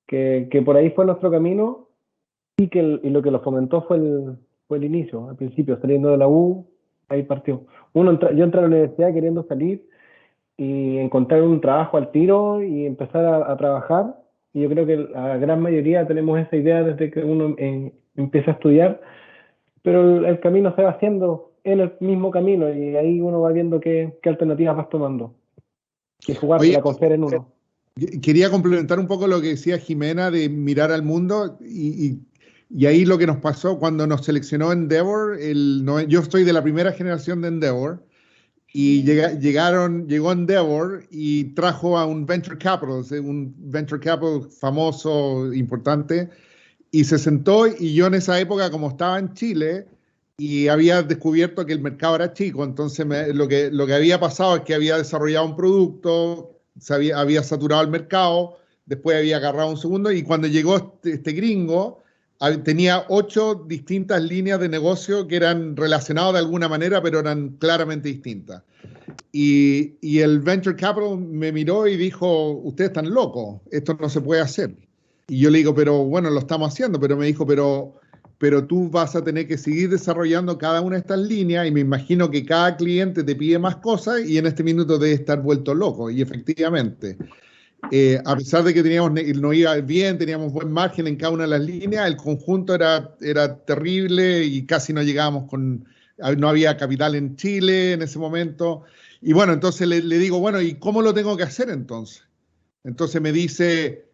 que por ahí fue nuestro camino. Y lo que lo fomentó fue el inicio, al principio, saliendo de la U, ahí partió. Yo entré a la universidad queriendo salir y encontrar un trabajo al tiro y empezar a trabajar, y yo creo que la gran mayoría tenemos esa idea desde que uno empieza a estudiar, pero el camino se va haciendo en el mismo camino y ahí uno va viendo qué alternativas vas tomando, y jugársela, confiar en uno. Quería complementar un poco lo que decía Jimena de mirar al mundo y ahí lo que nos pasó cuando nos seleccionó Endeavor, yo estoy de la primera generación de Endeavor, y llegó Endeavor y trajo a un venture capital famoso, importante, y se sentó, y yo en esa época, como estaba en Chile, y había descubierto que el mercado era chico, entonces lo que había pasado es que había desarrollado un producto, había saturado el mercado, después había agarrado un segundo, y cuando llegó este gringo, tenía 8 distintas líneas de negocio que eran relacionadas de alguna manera, pero eran claramente distintas. Y el Venture Capital me miró y dijo, ustedes están locos, esto no se puede hacer. Y yo le digo, pero bueno, lo estamos haciendo, pero me dijo, pero tú vas a tener que seguir desarrollando cada una de estas líneas, y me imagino que cada cliente te pide más cosas, y en este minuto debe estar vuelto loco. Y efectivamente, a pesar de que no iba bien, teníamos buen margen en cada una de las líneas, el conjunto era terrible y casi no llegábamos no había capital en Chile en ese momento. Y bueno, entonces le digo, bueno, ¿y cómo lo tengo que hacer entonces? Entonces me dice,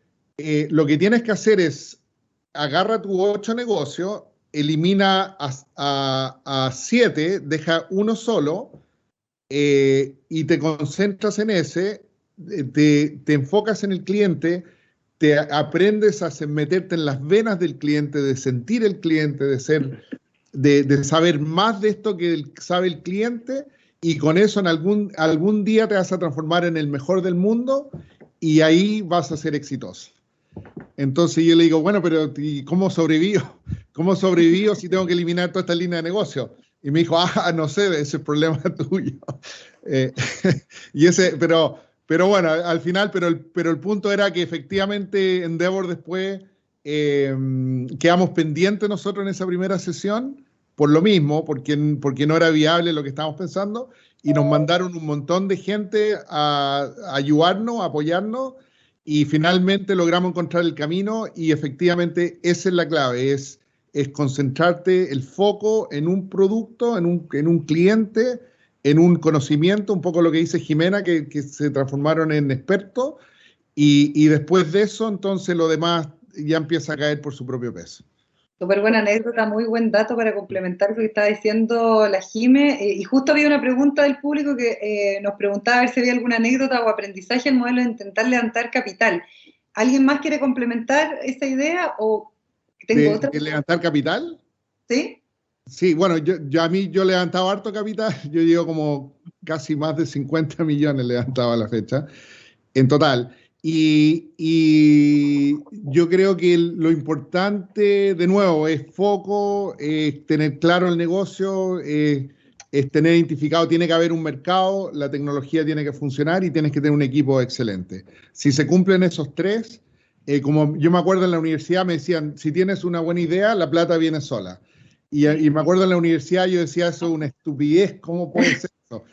lo que tienes que hacer es, agarra tus 8 negocios, elimina a 7, deja uno solo, y te concentras en ese, te enfocas en el cliente, te aprendes a meterte en las venas del cliente, de sentir el cliente, de saber más de esto que sabe el cliente, y con eso en algún día te vas a transformar en el mejor del mundo, y ahí vas a ser exitoso. Entonces yo le digo, bueno, pero ¿y cómo sobrevivo? ¿Cómo sobrevivo si tengo que eliminar toda esta línea de negocio? Y me dijo, no sé, ese es el problema tuyo. Pero bueno, al final, pero el punto era que efectivamente Endeavor después quedamos pendientes nosotros en esa primera sesión, por lo mismo, porque no era viable lo que estábamos pensando, y nos mandaron un montón de gente a ayudarnos, a apoyarnos, y finalmente logramos encontrar el camino, y efectivamente esa es la clave, es concentrarte el foco en un producto, en un cliente, en un conocimiento, un poco lo que dice Jimena, que se transformaron en expertos, y después de eso, entonces lo demás ya empieza a caer por su propio peso. Súper buena anécdota, muy buen dato para complementar lo que estaba diciendo la Jime, y justo había una pregunta del público que nos preguntaba a ver si había alguna anécdota o aprendizaje en el modelo de intentar levantar capital. ¿Alguien más quiere complementar esa idea o tengo otra? ¿De levantar capital? ¿Sí? Sí, bueno, yo he levantado harto capital, yo llevo como casi más de 50 millones levantado a la fecha, en total. Y yo creo que lo importante, de nuevo, es foco, es tener claro el negocio, es tener identificado, tiene que haber un mercado, la tecnología tiene que funcionar y tienes que tener un equipo excelente. Si se cumplen esos tres, como yo me acuerdo en la universidad me decían, si tienes una buena idea, la plata viene sola. Y me acuerdo en la universidad yo decía, eso es una estupidez, ¿cómo puede ser eso?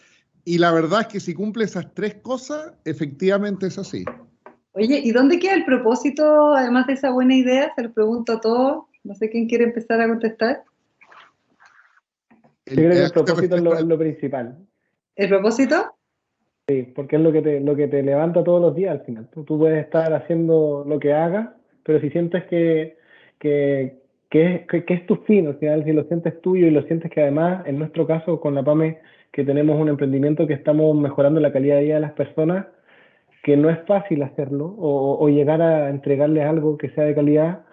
Y la verdad es que si cumple esas tres cosas, efectivamente es así. Oye, ¿y dónde queda el propósito, además de esa buena idea? Se lo pregunto a todos. No sé quién quiere empezar a contestar. Yo creo que el propósito es lo principal. ¿El propósito? Sí, porque es lo que te levanta todos los días al final. Tú puedes estar haciendo lo que hagas, pero si sientes que es tu fin, al final, si lo sientes tuyo y lo sientes que además, en nuestro caso, con la PAME, que tenemos un emprendimiento que estamos mejorando la calidad de vida de las personas, que no es fácil hacerlo o llegar a entregarles algo que sea de calidad,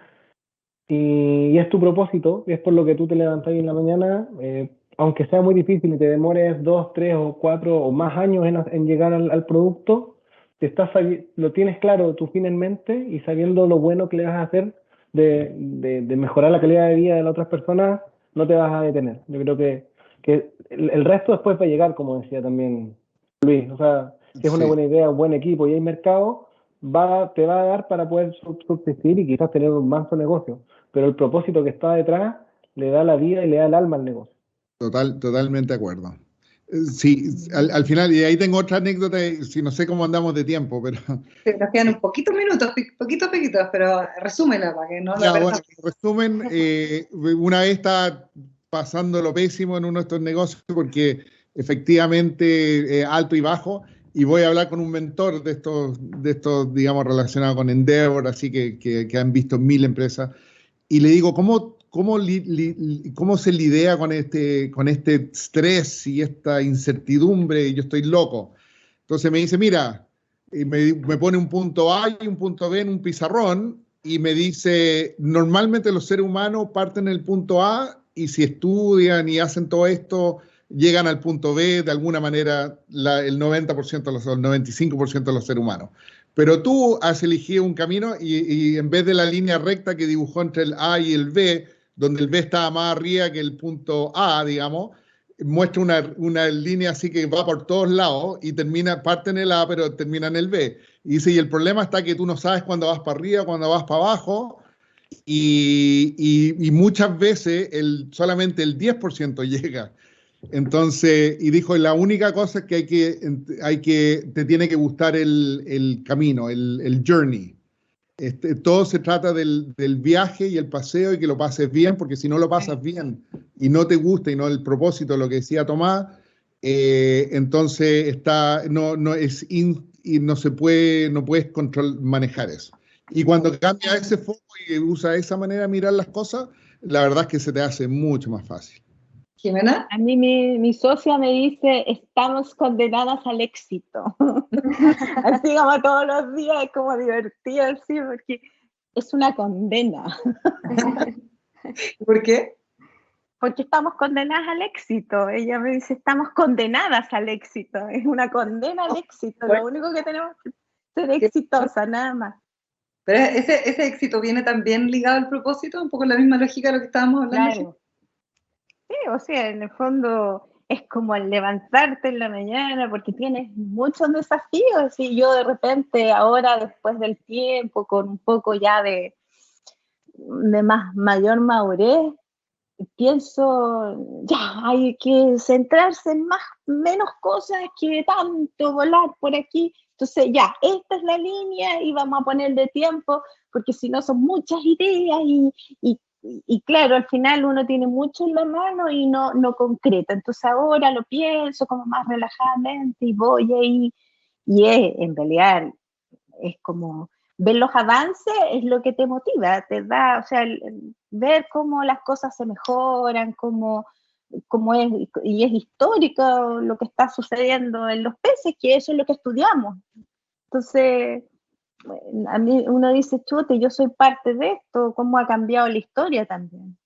y es tu propósito, y es por lo que tú te levantas en la mañana, aunque sea muy difícil y te demores 2, 3 o 4 o más años en llegar al producto, lo tienes claro, tu fin en mente, y sabiendo lo bueno que le vas a hacer de mejorar la calidad de vida de las otras personas, no te vas a detener. Yo creo que el resto después va a llegar, como decía también Luis. O sea, si es una buena idea, un buen equipo y hay mercado, te va a dar para poder subsistir y quizás tener un manso negocio. Pero el propósito que está detrás le da la vida y le da el alma al negocio. Totalmente de acuerdo. Sí, al final, y ahí tengo otra anécdota, si no sé cómo andamos de tiempo, pero... Nos quedan un poquitos minutos, poquitos, pero resúmela para que no la bueno, en resumen, una vez estaba pasando lo pésimo en uno de estos negocios porque efectivamente alto y bajo, y voy a hablar con un mentor de estos digamos, relacionados con Endeavor, así que han visto 1000 empresas, y le digo, ¿cómo se lidia con este estrés y esta incertidumbre? Y yo estoy loco. Entonces me dice, mira, me pone un punto A y un punto B en un pizarrón y me dice, normalmente los seres humanos parten en el punto A y si estudian y hacen todo esto, llegan al punto B de alguna manera el 90% o el 95% de los seres humanos. Pero tú has elegido un camino y en vez de la línea recta que dibujó entre el A y el B, donde el B estaba más arriba que el punto A, digamos, muestra una línea así que va por todos lados y parte en el A, pero termina en el B. Y dice, y el problema está que tú no sabes cuándo vas para arriba, cuándo vas para abajo, y muchas veces solamente el 10% llega. Entonces, y dijo, la única cosa es que te tiene que gustar el camino, el journey. Todo se trata del viaje y el paseo y que lo pases bien, porque si no lo pasas bien y no te gusta y no el propósito, lo que decía Tomás, entonces no puedes manejar eso. Y cuando cambia ese foco y usa esa manera de mirar las cosas, la verdad es que se te hace mucho más fácil. ¿Jimena? A mí mi socia me dice, estamos condenadas al éxito. Así como todos los días, es como divertido decir, porque es una condena. ¿Por qué? Porque estamos condenadas al éxito. Ella me dice, estamos condenadas al éxito. Es una condena al éxito. Lo único que tenemos es ser exitosa, nada más. Pero ese éxito viene también ligado al propósito, un poco la misma lógica de lo que estábamos hablando. Claro. Sí, o sea, en el fondo es como el levantarte en la mañana porque tienes muchos desafíos, y yo de repente ahora, después del tiempo, con un poco ya de mayor madurez, pienso, ya, hay que centrarse en menos cosas que tanto volar por aquí. Entonces ya, esta es la línea y vamos a ponerle tiempo, porque si no son muchas ideas y claro, al final uno tiene mucho en la mano y no concreta. Entonces ahora lo pienso como más relajadamente y voy ahí. Y en realidad es como ver los avances, es lo que te motiva, te da, o sea, ver cómo las cosas se mejoran, cómo es, y es histórico lo que está sucediendo en los peces, que eso es lo que estudiamos. Entonces, a mí uno dice, chute, yo soy parte de esto, ¿cómo ha cambiado la historia también?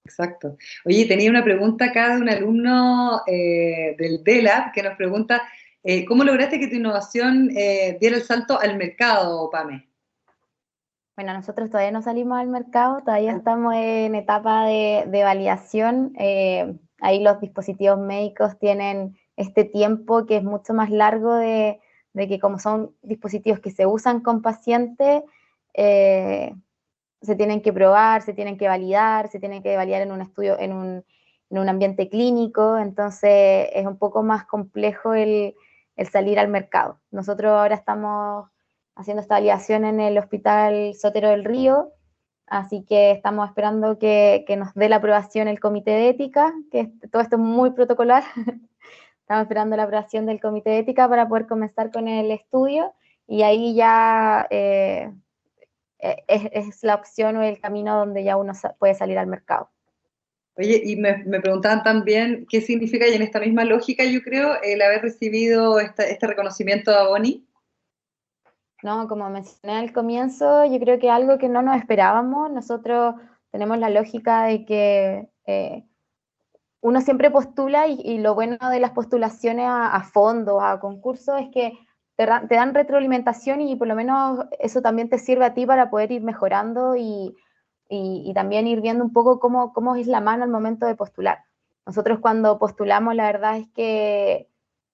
Exacto. Oye, tenía una pregunta acá de un alumno del DELAB que nos pregunta, ¿cómo lograste que tu innovación diera el salto al mercado, Pame? Bueno, nosotros todavía no salimos al mercado, todavía estamos en etapa de validación. Ahí los dispositivos médicos tienen este tiempo que es mucho más largo de que como son dispositivos que se usan con pacientes, se tienen que probar, se tienen que validar en un estudio, en un ambiente clínico, entonces es un poco más complejo el salir al mercado. Nosotros ahora estamos haciendo esta validación en el Hospital Sotero del Río, así que estamos esperando que nos dé la aprobación el Comité de Ética, que todo esto es muy protocolar. Estamos esperando la aprobación del Comité de Ética para poder comenzar con el estudio, y ahí ya es la opción o el camino donde ya uno puede salir al mercado. Oye, y me preguntaban también qué significa, y en esta misma lógica yo creo, el haber recibido este reconocimiento de Avoni. No, como mencioné al comienzo, yo creo que algo que no nos esperábamos. Nosotros tenemos la lógica de que uno siempre postula, y lo bueno de las postulaciones a fondos, a concursos, es que te dan retroalimentación, y por lo menos eso también te sirve a ti para poder ir mejorando y también ir viendo un poco cómo es la mano al momento de postular. Nosotros cuando postulamos, la verdad es que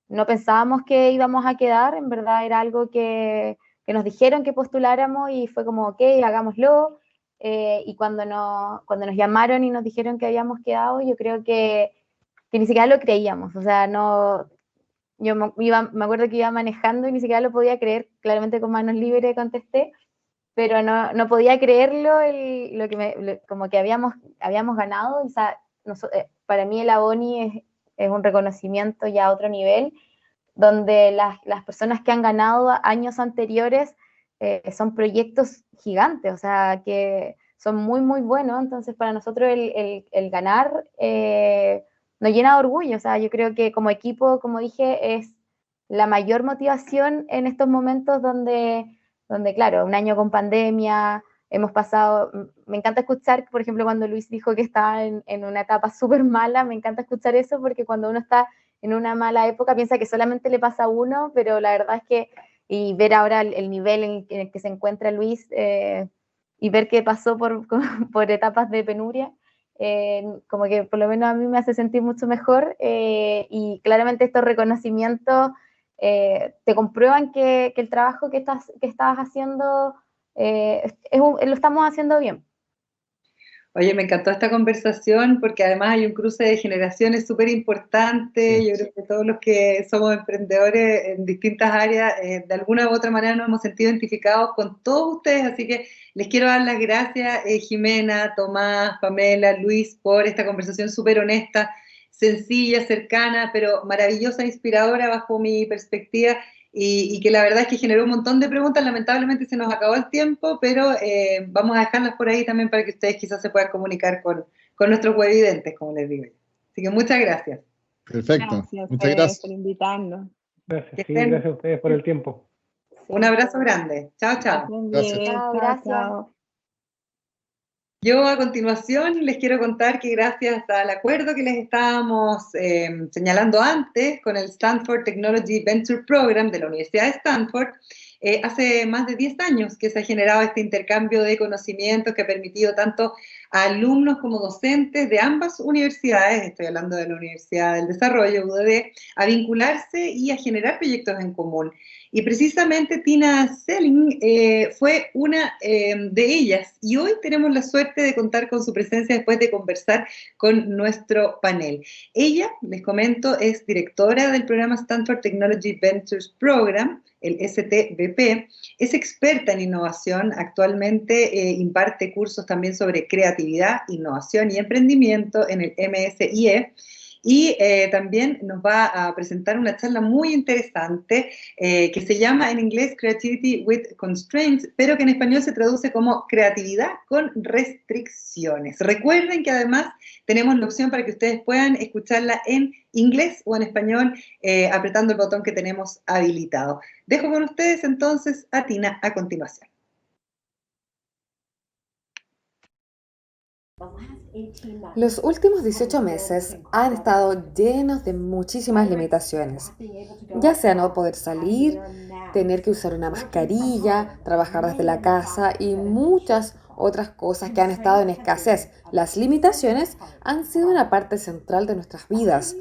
no pensábamos que íbamos a quedar, en verdad era algo que nos dijeron que postuláramos y fue como, ok, hagámoslo. Y cuando nos llamaron y nos dijeron que habíamos quedado, yo creo que ni siquiera lo creíamos. O sea, no, yo me acuerdo que iba manejando y ni siquiera lo podía creer, claramente con manos libres contesté, pero no podía creerlo, como que habíamos ganado. O sea, para mí el Avoni es un reconocimiento ya a otro nivel, donde las personas que han ganado años anteriores son proyectos gigantes, o sea, que son muy, muy buenos. Entonces, para nosotros el ganar nos llena de orgullo. O sea, yo creo que como equipo, como dije, es la mayor motivación en estos momentos donde claro, un año con pandemia, hemos pasado, me encanta escuchar, por ejemplo, cuando Luis dijo que estaba en una etapa súper mala, me encanta escuchar eso, porque cuando uno está en una mala época piensa que solamente le pasa a uno, pero la verdad es que, y ver ahora el nivel en el que se encuentra Luis, y ver que pasó por etapas de penuria, como que por lo menos a mí me hace sentir mucho mejor, y claramente estos reconocimientos te comprueban que el trabajo que estás haciendo lo estamos haciendo bien. Oye, me encantó esta conversación porque además hay un cruce de generaciones súper importante. Yo creo que todos los que somos emprendedores en distintas áreas, de alguna u otra manera nos hemos sentido identificados con todos ustedes, así que les quiero dar las gracias, Jimena, Tomás, Pamela, Luis, por esta conversación súper honesta, sencilla, cercana, pero maravillosa, inspiradora bajo mi perspectiva, y que la verdad es que generó un montón de preguntas. Lamentablemente se nos acabó el tiempo, pero vamos a dejarlas por ahí también para que ustedes quizás se puedan comunicar con nuestros webvidentes, como les digo. Así que muchas gracias. Perfecto. Gracias, Muchas gracias por invitarnos. Gracias, sí, gracias a ustedes por el tiempo. Un abrazo grande. Chao, chao. Gracias. Chao, gracias. Yo a continuación les quiero contar que gracias al acuerdo que les estábamos señalando antes con el Stanford Technology Venture Program de la Universidad de Stanford, hace más de 10 años que se ha generado este intercambio de conocimientos que ha permitido tanto a alumnos como docentes de ambas universidades, estoy hablando de la Universidad del Desarrollo, UDD, a vincularse y a generar proyectos en común. Y precisamente Tina Selling fue una de ellas, y hoy tenemos la suerte de contar con su presencia después de conversar con nuestro panel. Ella, les comento, es directora del programa Stanford Technology Ventures Program, el STVP, es experta en innovación, actualmente imparte cursos también sobre creatividad, innovación y emprendimiento en el MSIE, y también nos va a presentar una charla muy interesante que se llama en inglés Creativity with Constraints, pero que en español se traduce como creatividad con restricciones. Recuerden que además tenemos la opción para que ustedes puedan escucharla en inglés o en español apretando el botón que tenemos habilitado. Dejo con ustedes entonces a Tina a continuación. Los últimos 18 meses han estado llenos de muchísimas limitaciones, ya sea no poder salir, tener que usar una mascarilla, trabajar desde la casa y muchas otras cosas que han estado en escasez. Las limitaciones han sido una parte central de nuestras vidas.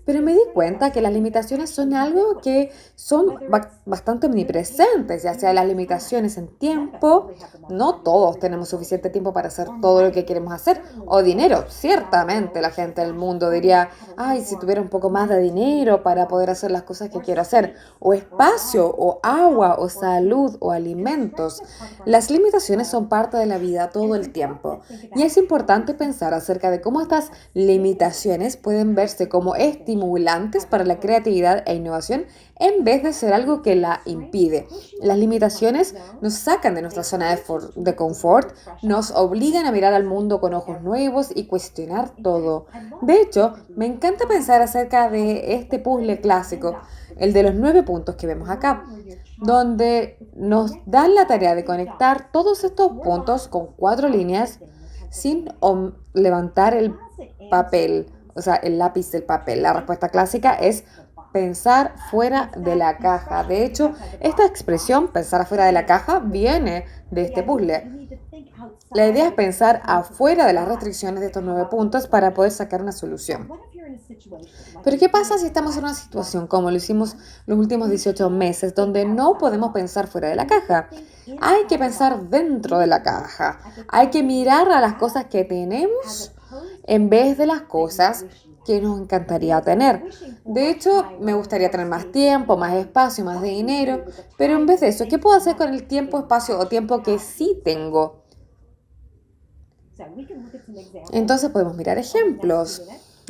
Pero me di cuenta que las limitaciones son algo que son bastante omnipresentes, ya sea las limitaciones en tiempo, no todos tenemos suficiente tiempo para hacer todo lo que queremos hacer, o dinero, ciertamente la gente del mundo diría, ay, si tuviera un poco más de dinero para poder hacer las cosas que quiero hacer, o espacio, o agua, o salud, o alimentos. Las limitaciones son parte de la vida todo el tiempo, y es importante pensar acerca de cómo estas limitaciones pueden verse como estimulantes para la creatividad e innovación en vez de ser algo que la impide. Las limitaciones nos sacan de nuestra zona de confort, nos obligan a mirar al mundo con ojos nuevos y cuestionar todo. De hecho, me encanta pensar acerca de este puzzle clásico, el de los 9 puntos que vemos acá, donde nos dan la tarea de conectar todos estos puntos con 4 líneas sin levantar el papel. O sea, el lápiz del papel. La respuesta clásica es pensar fuera de la caja. De hecho, esta expresión, pensar afuera de la caja, viene de este puzzle. La idea es pensar afuera de las restricciones de estos 9 puntos para poder sacar una solución. Pero ¿qué pasa si estamos en una situación como lo hicimos los últimos 18 meses, donde no podemos pensar fuera de la caja? Hay que pensar dentro de la caja. Hay que mirar a las cosas que tenemos en vez de las cosas que nos encantaría tener. De hecho, me gustaría tener más tiempo, más espacio, más de dinero, pero en vez de eso, ¿qué puedo hacer con el tiempo, espacio o tiempo que sí tengo? Entonces podemos mirar ejemplos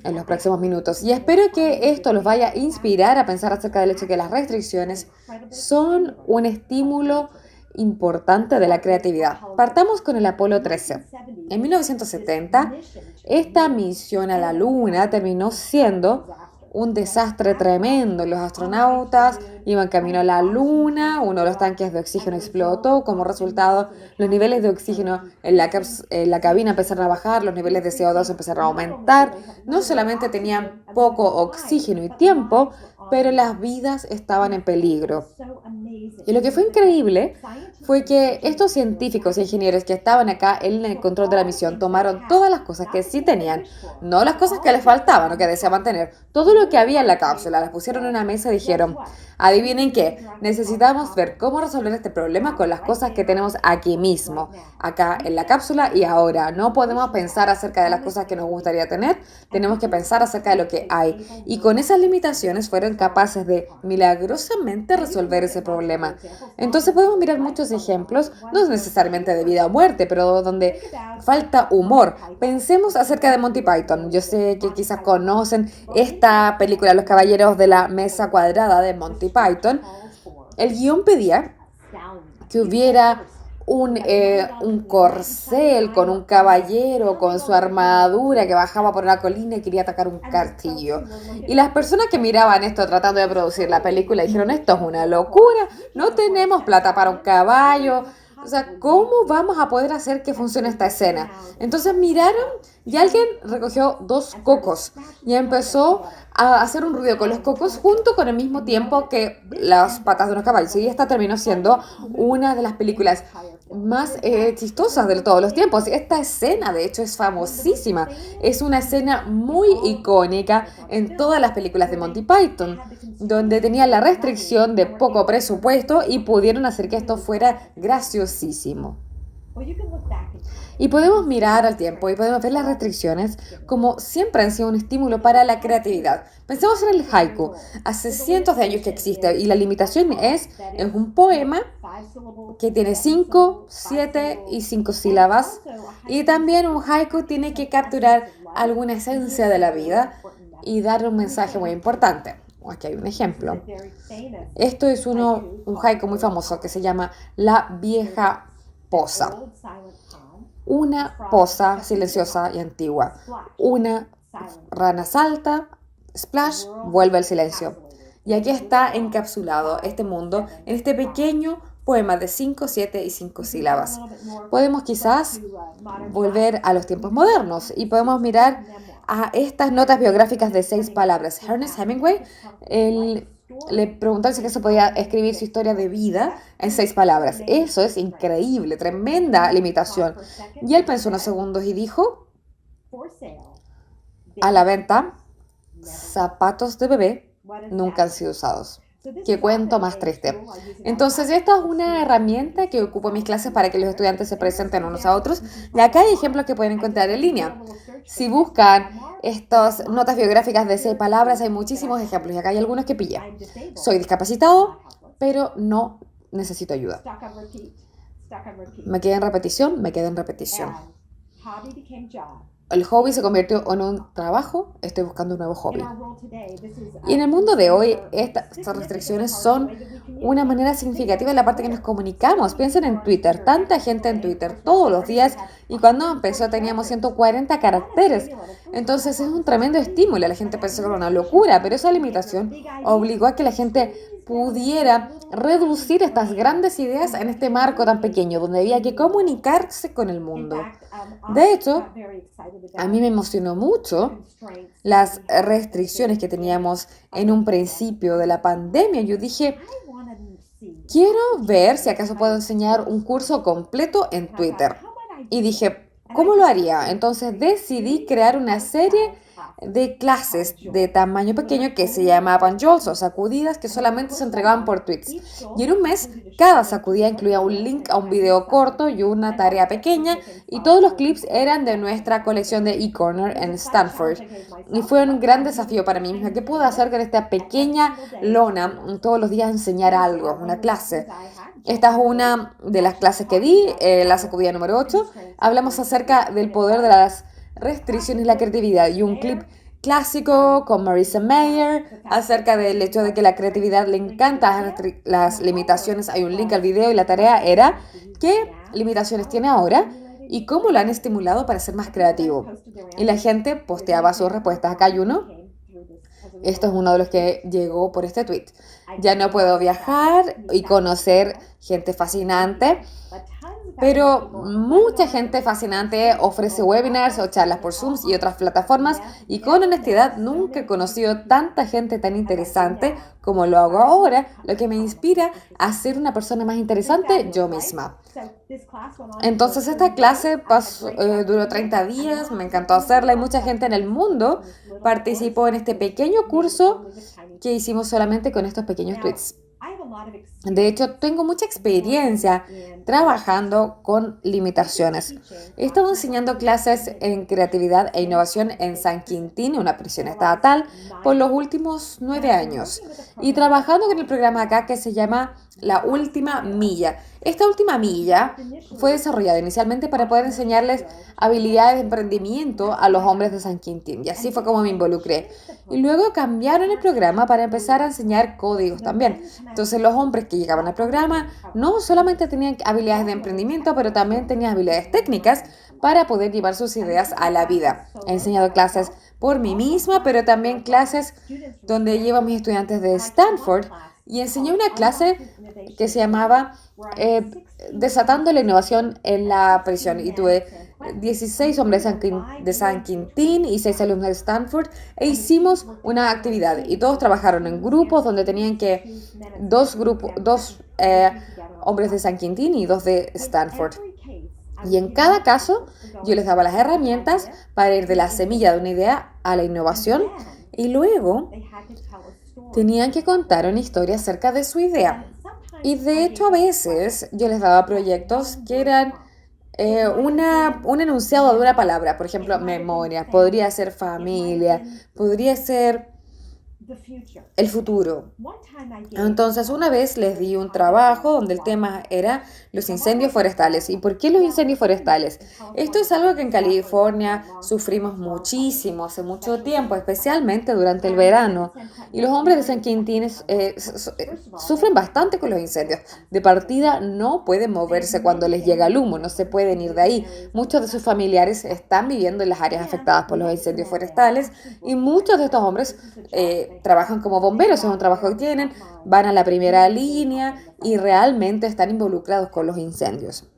en los próximos minutos y espero que esto los vaya a inspirar a pensar acerca del hecho de que las restricciones son un estímulo importante de la creatividad. Partamos con el Apolo 13. En 1970, esta misión a la Luna terminó siendo un desastre tremendo. Los astronautas iban camino a la Luna, uno de los tanques de oxígeno explotó. Como resultado, los niveles de oxígeno en la cabina empezaron a bajar, los niveles de CO2 empezaron a aumentar. No solamente tenían poco oxígeno y tiempo, pero las vidas estaban en peligro. Y lo que fue increíble fue que estos científicos e ingenieros que estaban acá en el control de la misión tomaron todas las cosas que sí tenían, no las cosas que les faltaban o que deseaban tener, todo lo que había en la cápsula, las pusieron en una mesa y dijeron, adivinen qué, necesitamos ver cómo resolver este problema con las cosas que tenemos aquí mismo, acá en la cápsula y ahora. No podemos pensar acerca de las cosas que nos gustaría tener, tenemos que pensar acerca de lo que hay. Y con esas limitaciones fueron capaces de milagrosamente resolver ese problema. Entonces podemos mirar muchos ejemplos, no necesariamente de vida o muerte, pero donde falta humor. Pensemos acerca de Monty Python. Yo sé que quizás conocen esta película, Los Caballeros de la Mesa Cuadrada de Monty Python. El guión pedía que hubiera un corcel con un caballero con su armadura que bajaba por una colina y quería atacar un castillo. Y las personas que miraban esto tratando de producir la película dijeron, esto es una locura, no tenemos plata para un caballo. O sea, ¿cómo vamos a poder hacer que funcione esta escena? Entonces miraron y alguien recogió 2 cocos y empezó a hacer un ruido con los cocos junto con el mismo tiempo que las patas de unos caballos. Y esta terminó siendo una de las películas más chistosas de todos los tiempos. Esta escena, de hecho, es famosísima. Es una escena muy icónica en todas las películas de Monty Python, donde tenían la restricción de poco presupuesto y pudieron hacer que esto fuera graciosísimo. Y podemos mirar al tiempo y podemos ver las restricciones como siempre han sido un estímulo para la creatividad. Pensemos en el haiku. Hace cientos de años que existe y la limitación es un poema que tiene 5, 7 y 5 sílabas. Y también un haiku tiene que capturar alguna esencia de la vida. y dar un mensaje muy importante. Aquí hay un ejemplo. Esto es un haiku muy famoso que se llama La vieja poza. Una poza silenciosa y antigua. Una rana salta, splash, vuelve al silencio. Y aquí está encapsulado este mundo en este pequeño poema de 5, 7 y 5 sílabas. Podemos quizás volver a los tiempos modernos y podemos mirar a estas notas biográficas de 6 palabras. Ernest Hemingway le preguntaron si se podía escribir su historia de vida en 6 palabras. Eso es increíble, tremenda limitación. Y él pensó unos segundos y dijo, a la venta, zapatos de bebé nunca han sido usados. Qué cuento más triste. Entonces, esta es una herramienta que ocupo en mis clases para que los estudiantes se presenten unos a otros. Y acá hay ejemplos que pueden encontrar en línea. Si buscan estas notas biográficas de 6 palabras, hay muchísimos ejemplos. Y acá hay algunos que pilla. Soy discapacitado, pero no necesito ayuda. Me quedé en repetición, me quedé en repetición. El hobby se convirtió en un trabajo, estoy buscando un nuevo hobby. Y en el mundo de hoy, estas restricciones son una manera significativa de la parte que nos comunicamos. Piensen en Twitter, tanta gente en Twitter todos los días, y cuando empezó teníamos 140 caracteres. Entonces es un tremendo estímulo. La gente pensó que era una locura, pero esa limitación obligó a que la gente pudiera reducir estas grandes ideas en este marco tan pequeño, donde había que comunicarse con el mundo. De hecho, a mí me emocionó mucho las restricciones que teníamos en un principio de la pandemia. Yo dije, quiero ver si acaso puedo enseñar un curso completo en Twitter. Y dije, ¿cómo lo haría? Entonces decidí crear una serie de clases de tamaño pequeño que se llamaban jolts o sacudidas, que solamente se entregaban por tweets. Y en un mes, cada sacudida incluía un link a un video corto y una tarea pequeña, y todos los clips eran de nuestra colección de eCorner en Stanford. Y fue un gran desafío para mí misma. ¿Qué puedo hacer con esta pequeña lona todos los días enseñar algo, una clase? Esta es una de las clases que di, la sacudida número 8. Hablamos acerca del poder de las restricciones y la creatividad, y un clip clásico con Marissa Mayer acerca del hecho de que la creatividad le encanta las limitaciones. Hay un link al video y la tarea era qué limitaciones tiene ahora y cómo lo han estimulado para ser más creativo. Y la gente posteaba sus respuestas. Acá hay uno. Esto es uno de los que llegó por este tweet. Ya no puedo viajar y conocer gente fascinante, pero mucha gente fascinante ofrece webinars o charlas por Zoom y otras plataformas, y con honestidad nunca he conocido tanta gente tan interesante como lo hago ahora, lo que me inspira a ser una persona más interesante yo misma. Entonces esta clase duró 30 días, me encantó hacerla, y mucha gente en el mundo participó en este pequeño curso que hicimos solamente con estos pequeños tweets. De hecho, tengo mucha experiencia trabajando con limitaciones. He estado enseñando clases en creatividad e innovación en San Quintín, una prisión estatal, por los últimos 9 años. Y trabajando con el programa acá que se llama La Última Milla. Esta última milla fue desarrollada inicialmente para poder enseñarles habilidades de emprendimiento a los hombres de San Quintín. Y así fue como me involucré. Y luego cambiaron el programa para empezar a enseñar códigos también. Entonces los hombres que llegaban al programa no solamente tenían habilidades de emprendimiento, pero también tenían habilidades técnicas para poder llevar sus ideas a la vida. He enseñado clases por mí misma, pero también clases donde llevo a mis estudiantes de Stanford, y enseñé una clase que se llamaba Desatando la innovación en la prisión, y tuve 16 hombres de San Quintín y 6 alumnos de Stanford, e hicimos una actividad y todos trabajaron en grupos donde tenían que dos hombres de San Quintín y 2 de Stanford. Y en cada caso yo les daba las herramientas para ir de la semilla de una idea a la innovación, y luego tenían que contar una historia acerca de su idea. Y de hecho a veces yo les daba proyectos que eran un enunciado de una palabra. Por ejemplo, memoria, podría ser familia, podría ser el futuro. Entonces, una vez les di un trabajo donde el tema era los incendios forestales. ¿Y por qué los incendios forestales? Esto es algo que en California sufrimos muchísimo, hace mucho tiempo, especialmente durante el verano. Y los hombres de San Quintín sufren bastante con los incendios. De partida no pueden moverse cuando les llega el humo, no se pueden ir de ahí. Muchos de sus familiares están viviendo en las áreas afectadas por los incendios forestales y muchos de estos hombres trabajan como bomberos, es un trabajo que tienen, van a la primera línea y realmente están involucrados con los incendios.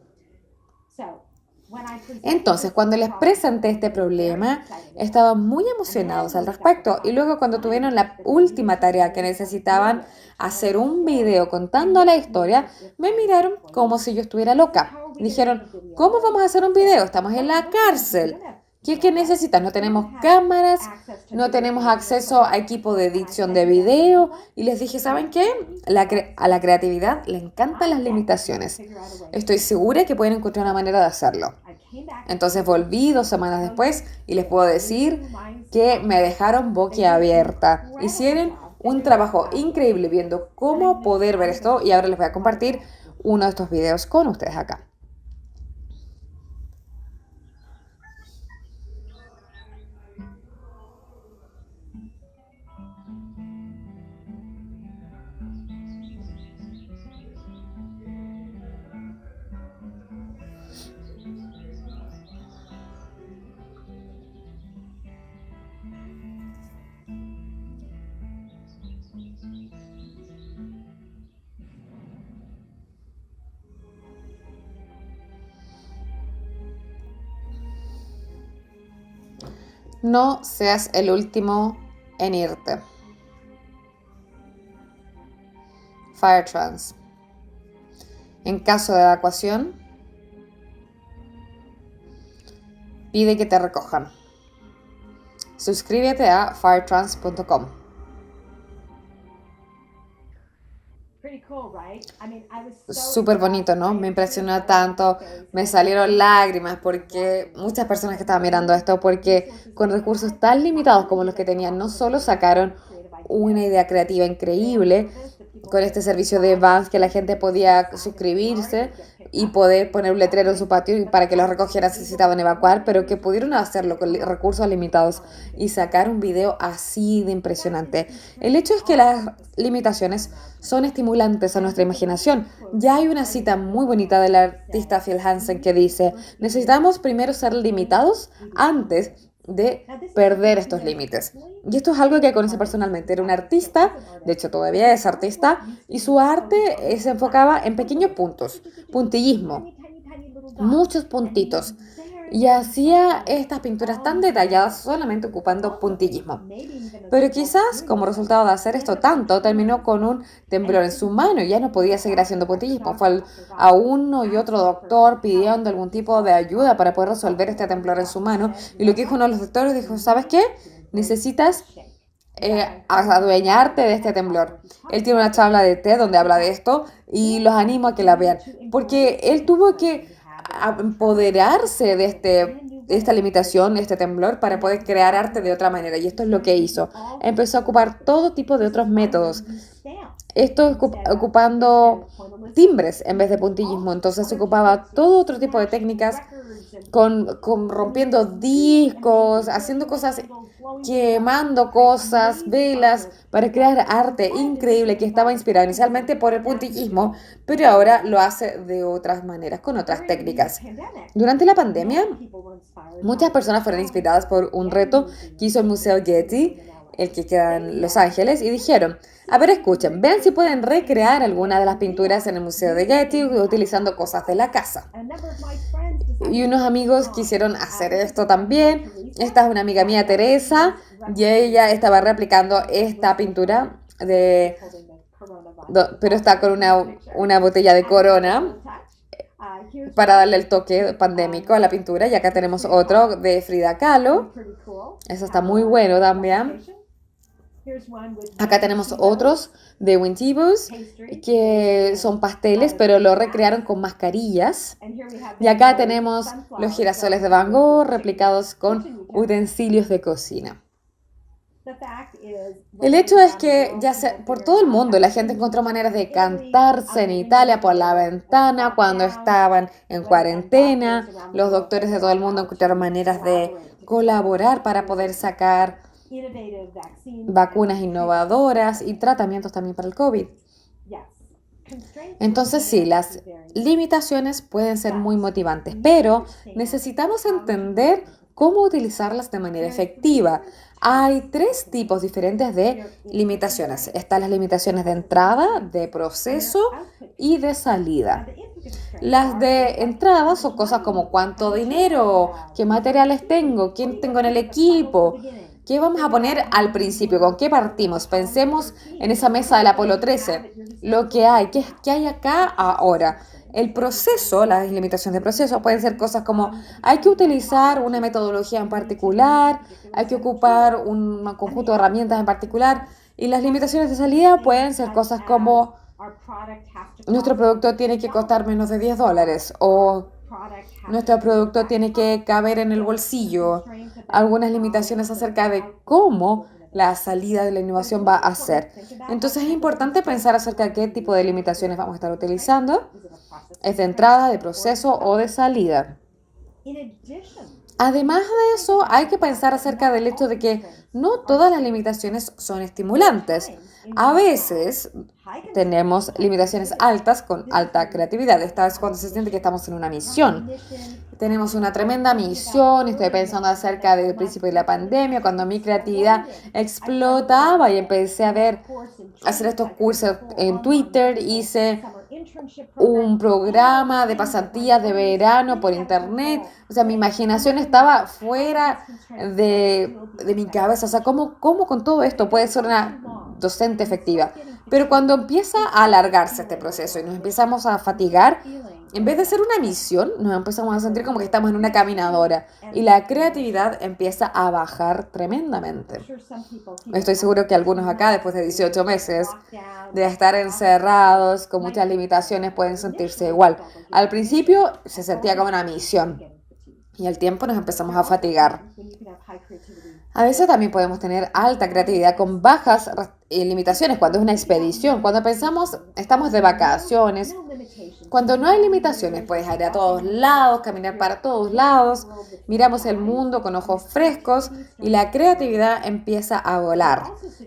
Entonces, cuando les presenté este problema, estaban muy emocionados al respecto. Y luego, cuando tuvieron la última tarea que necesitaban hacer un video contando la historia, me miraron como si yo estuviera loca. Dijeron, ¿cómo vamos a hacer un video? Estamos en la cárcel. ¿Qué es que necesitas? No tenemos cámaras, no tenemos acceso a equipo de edición de video. Y les dije, ¿saben qué? A la creatividad le encantan las limitaciones. Estoy segura que pueden encontrar una manera de hacerlo. Entonces volví 2 semanas después y les puedo decir que me dejaron boquiabierta. Hicieron un trabajo increíble viendo cómo poder ver esto y ahora les voy a compartir uno de estos videos con ustedes acá. No seas el último en irte. Firetrans. En caso de evacuación, pide que te recojan. Suscríbete a firetrans.com. Súper bonito, ¿no? Me impresionó tanto, me salieron lágrimas porque muchas personas que estaban mirando esto, porque con recursos tan limitados como los que tenían, no solo sacaron una idea creativa increíble con este servicio de vans que la gente podía suscribirse y poder poner un letrero en su patio y para que los recogieran si necesitaban evacuar, pero que pudieron hacerlo con recursos limitados y sacar un video así de impresionante. El hecho es que las limitaciones son estimulantes a nuestra imaginación. Ya hay una cita muy bonita del artista Phil Hansen que dice: necesitamos primero ser limitados antes de perder estos límites. Y esto es algo que conoce personalmente. Era un artista, de hecho todavía es artista, y su arte se enfocaba en pequeños puntos, puntillismo, muchos puntitos. Y hacía estas pinturas tan detalladas solamente ocupando puntillismo. Pero quizás como resultado de hacer esto tanto, terminó con un temblor en su mano y ya no podía seguir haciendo puntillismo. Fue a uno y otro doctor pidiendo algún tipo de ayuda para poder resolver este temblor en su mano. Y lo que dijo uno de los doctores, dijo, ¿sabes qué? Necesitas adueñarte de este temblor. Él tiene una charla de TED donde habla de esto y los animo a que la vean. Porque él tuvo que empoderarse de esta limitación, de este temblor, para poder crear arte de otra manera. Y esto es lo que hizo. Empezó a ocupar todo tipo de otros métodos. Esto ocupando timbres en vez de puntillismo. Entonces ocupaba todo otro tipo de técnicas, con rompiendo discos, haciendo cosas, quemando cosas, velas, para crear arte increíble que estaba inspirado inicialmente por el puntillismo, pero ahora lo hace de otras maneras, con otras técnicas. Durante la pandemia, muchas personas fueron inspiradas por un reto que hizo el Museo Getty, el que queda en Los Ángeles, y dijeron, a ver, escuchen, vean si pueden recrear alguna de las pinturas en el Museo de Getty utilizando cosas de la casa. Y unos amigos quisieron hacer esto también. Esta es una amiga mía, Teresa, y ella estaba replicando esta pintura, pero está con una botella de Corona para darle el toque pandémico a la pintura. Y acá tenemos otro de Frida Kahlo. Eso está muy bueno también. Acá tenemos otros de Wintibus que son pasteles, pero lo recrearon con mascarillas. Y acá tenemos los girasoles de Van Gogh replicados con utensilios de cocina. El hecho es que ya por todo el mundo la gente encontró maneras de cantarse en Italia por la ventana cuando estaban en cuarentena. Los doctores de todo el mundo encontraron maneras de colaborar para poder sacar vacunas innovadoras y tratamientos también para el COVID. Entonces sí, las limitaciones pueden ser muy motivantes, pero necesitamos entender cómo utilizarlas de manera efectiva. Hay 3 tipos diferentes de limitaciones. Están las limitaciones de entrada, de proceso y de salida. Las de entrada son cosas como cuánto dinero, qué materiales tengo, quién tengo en el equipo, qué vamos a poner al principio, con qué partimos. Pensemos en esa mesa del Apolo 13, lo que hay, qué hay acá ahora. El proceso, las limitaciones de proceso pueden ser cosas como hay que utilizar una metodología en particular, hay que ocupar un conjunto de herramientas en particular, y las limitaciones de salida pueden ser cosas como nuestro producto tiene que costar menos de $10 o nuestro producto tiene que caber en el bolsillo. Algunas limitaciones acerca de cómo la salida de la innovación va a ser. Entonces es importante pensar acerca de qué tipo de limitaciones vamos a estar utilizando. ¿Es de entrada, de proceso o de salida? Además de eso, hay que pensar acerca del hecho de que no todas las limitaciones son estimulantes. A veces tenemos limitaciones altas con alta creatividad. Esta es cuando se siente que estamos en una misión. Tenemos una tremenda misión. Estoy pensando acerca del principio de la pandemia, cuando mi creatividad explotaba y empecé a hacer estos cursos en Twitter. Hice un programa de pasantías de verano por internet. O sea, mi imaginación estaba fuera de mi cabeza. O sea, ¿cómo con todo esto puede ser una docente efectiva? Pero cuando empieza a alargarse este proceso y nos empezamos a fatigar, en vez de ser una misión, nos empezamos a sentir como que estamos en una caminadora y la creatividad empieza a bajar tremendamente. Estoy seguro que algunos acá, después de 18 meses de estar encerrados con muchas limitaciones, pueden sentirse igual. Al principio se sentía como una misión y al tiempo nos empezamos a fatigar. A veces también podemos tener alta creatividad con bajas limitaciones cuando es una expedición. Cuando pensamos, estamos de vacaciones, cuando no hay limitaciones, puedes ir a todos lados, caminar para todos lados, miramos el mundo con ojos frescos y la creatividad empieza a volar.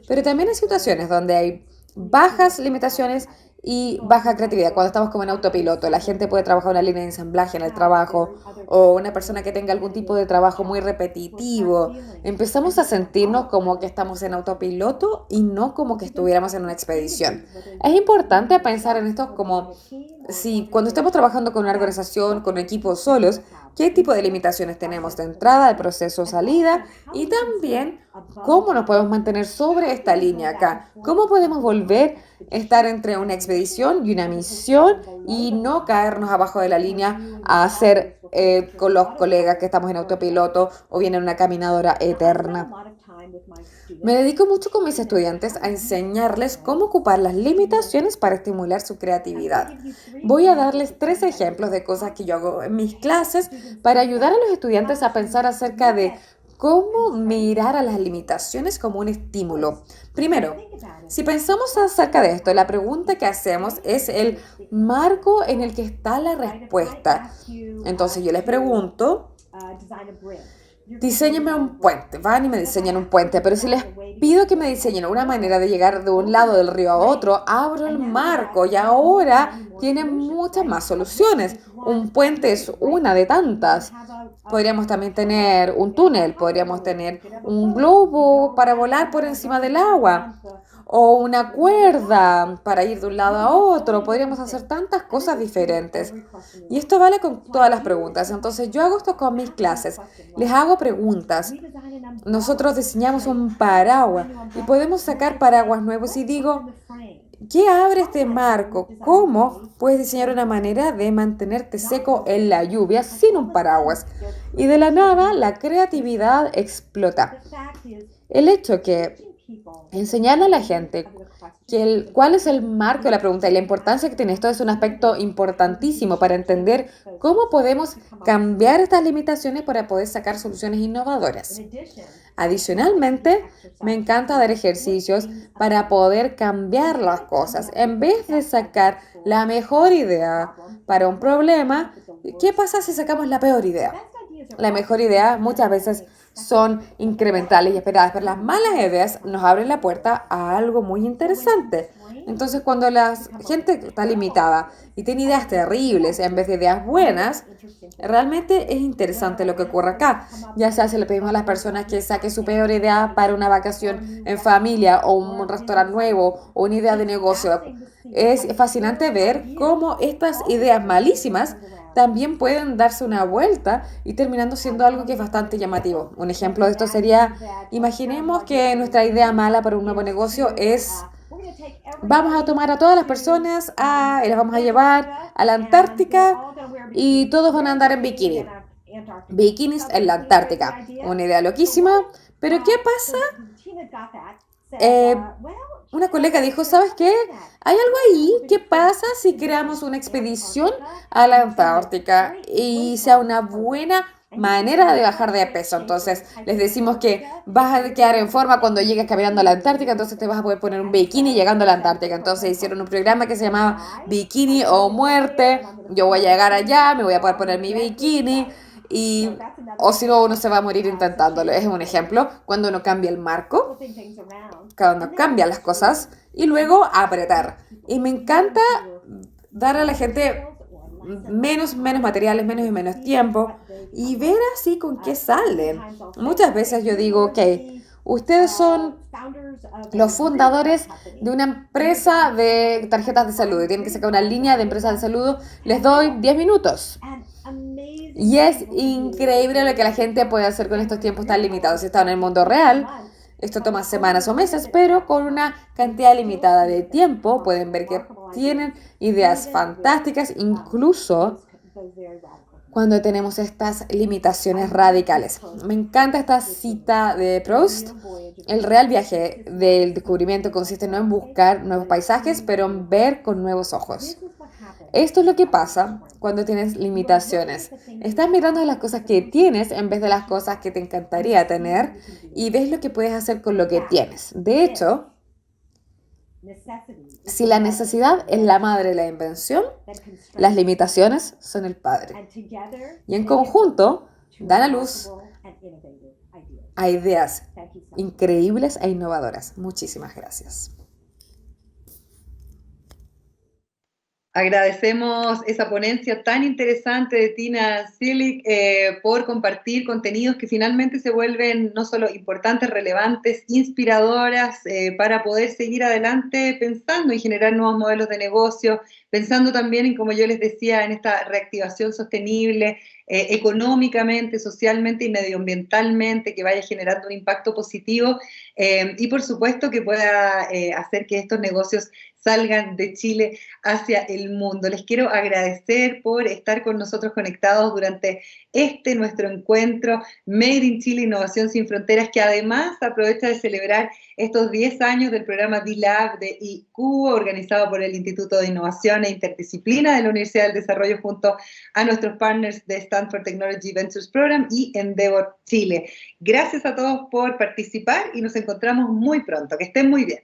Pero también hay situaciones donde hay bajas limitaciones y baja creatividad, cuando estamos como en autopiloto. La gente puede trabajar una línea de ensamblaje en el trabajo o una persona que tenga algún tipo de trabajo muy repetitivo. Empezamos a sentirnos como que estamos en autopiloto y no como que estuviéramos en una expedición. Es importante pensar en esto como si cuando estemos trabajando con una organización, con equipos solos, qué tipo de limitaciones tenemos de entrada, de proceso, salida y también cómo nos podemos mantener sobre esta línea acá. Cómo podemos volver a estar entre una expedición y una misión y no caernos abajo de la línea a hacer con los colegas que estamos en autopiloto o bien en una caminadora eterna. Me dedico mucho con mis estudiantes a enseñarles cómo ocupar las limitaciones para estimular su creatividad. Voy a darles 3 ejemplos de cosas que yo hago en mis clases para ayudar a los estudiantes a pensar acerca de cómo mirar a las limitaciones como un estímulo. Primero, si pensamos acerca de esto, la pregunta que hacemos es el marco en el que está la respuesta. Entonces yo les pregunto, diséñenme un puente. Van y me diseñan un puente, pero si les pido que me diseñen una manera de llegar de un lado del río a otro, abro el marco y ahora tienen muchas más soluciones. Un puente es una de tantas. Podríamos también tener un túnel, podríamos tener un globo para volar por encima del agua o una cuerda para ir de un lado a otro. Podríamos hacer tantas cosas diferentes. Y esto vale con todas las preguntas. Entonces yo hago esto con mis clases. Les hago preguntas. Nosotros diseñamos un paraguas y podemos sacar paraguas nuevos y digo, ¿qué abre este marco? ¿Cómo puedes diseñar una manera de mantenerte seco en la lluvia sin un paraguas? Y de la nada, la creatividad explota. El hecho que enseñar a la gente cuál es el marco de la pregunta y la importancia que tiene esto es un aspecto importantísimo para entender cómo podemos cambiar estas limitaciones para poder sacar soluciones innovadoras. Adicionalmente, me encanta dar ejercicios para poder cambiar las cosas. En vez de sacar la mejor idea para un problema, ¿qué pasa si sacamos la peor idea? La mejor idea muchas veces son incrementales y esperadas, pero las malas ideas nos abren la puerta a algo muy interesante. Entonces, cuando la gente está limitada y tiene ideas terribles en vez de ideas buenas, realmente es interesante lo que ocurre acá. Ya sea si le pedimos a las personas que saquen su peor idea para una vacación en familia o un restaurante nuevo o una idea de negocio. Es fascinante ver cómo estas ideas malísimas también pueden darse una vuelta y terminando siendo algo que es bastante llamativo. Un ejemplo de esto sería, imaginemos que nuestra idea mala para un nuevo negocio es, vamos a tomar a todas las personas y las vamos a llevar a la Antártica y todos van a andar en bikini. Bikinis en la Antártica. Una idea loquísima, pero ¿qué pasa? Una colega dijo, ¿sabes qué? Hay algo ahí. ¿Qué pasa si creamos una expedición a la Antártica y sea una buena manera de bajar de peso? Entonces, les decimos que vas a quedar en forma cuando llegues caminando a la Antártica, entonces te vas a poder poner un bikini llegando a la Antártica. Entonces, hicieron un programa que se llamaba Bikini o Muerte. Yo voy a llegar allá, me voy a poder poner mi bikini. O si no, uno se va a morir intentándolo. Es un ejemplo cuando uno cambia el marco, cuando cambia las cosas y luego apretar. Y me encanta dar a la gente menos materiales, menos tiempo y ver así con qué salen. Muchas veces yo digo, ok, ustedes son los fundadores de una empresa de tarjetas de salud y tienen que sacar una línea de empresas de salud, les doy 10 minutos. Y es increíble lo que la gente puede hacer con estos tiempos tan limitados. Si está en el mundo real, esto toma semanas o meses, pero con una cantidad limitada de tiempo pueden ver que tienen ideas fantásticas, incluso cuando tenemos estas limitaciones radicales. Me encanta esta cita de Proust. El real viaje del descubrimiento consiste no en buscar nuevos paisajes, pero en ver con nuevos ojos. Esto es lo que pasa cuando tienes limitaciones. Estás mirando las cosas que tienes en vez de las cosas que te encantaría tener y ves lo que puedes hacer con lo que tienes. De hecho, si la necesidad es la madre de la invención, las limitaciones son el padre. Y en conjunto dan a luz a ideas increíbles e innovadoras. Muchísimas gracias. Agradecemos esa ponencia tan interesante de Tina Zillig por compartir contenidos que finalmente se vuelven no solo importantes, relevantes, inspiradoras para poder seguir adelante pensando y generar nuevos modelos de negocio, pensando también en, como yo les decía, en esta reactivación sostenible, económicamente, socialmente y medioambientalmente, que vaya generando un impacto positivo y por supuesto que pueda hacer que estos negocios salgan de Chile hacia el mundo. Les quiero agradecer por estar con nosotros conectados durante nuestro encuentro Made in Chile Innovación Sin Fronteras, que además aprovecha de celebrar estos 10 años del programa D-Lab de ICUBO, organizado por el Instituto de Innovación e Interdisciplina de la Universidad del Desarrollo, junto a nuestros partners de Stanford Technology Ventures Program y Endeavor Chile. Gracias a todos por participar y nos encontramos muy pronto. Que estén muy bien.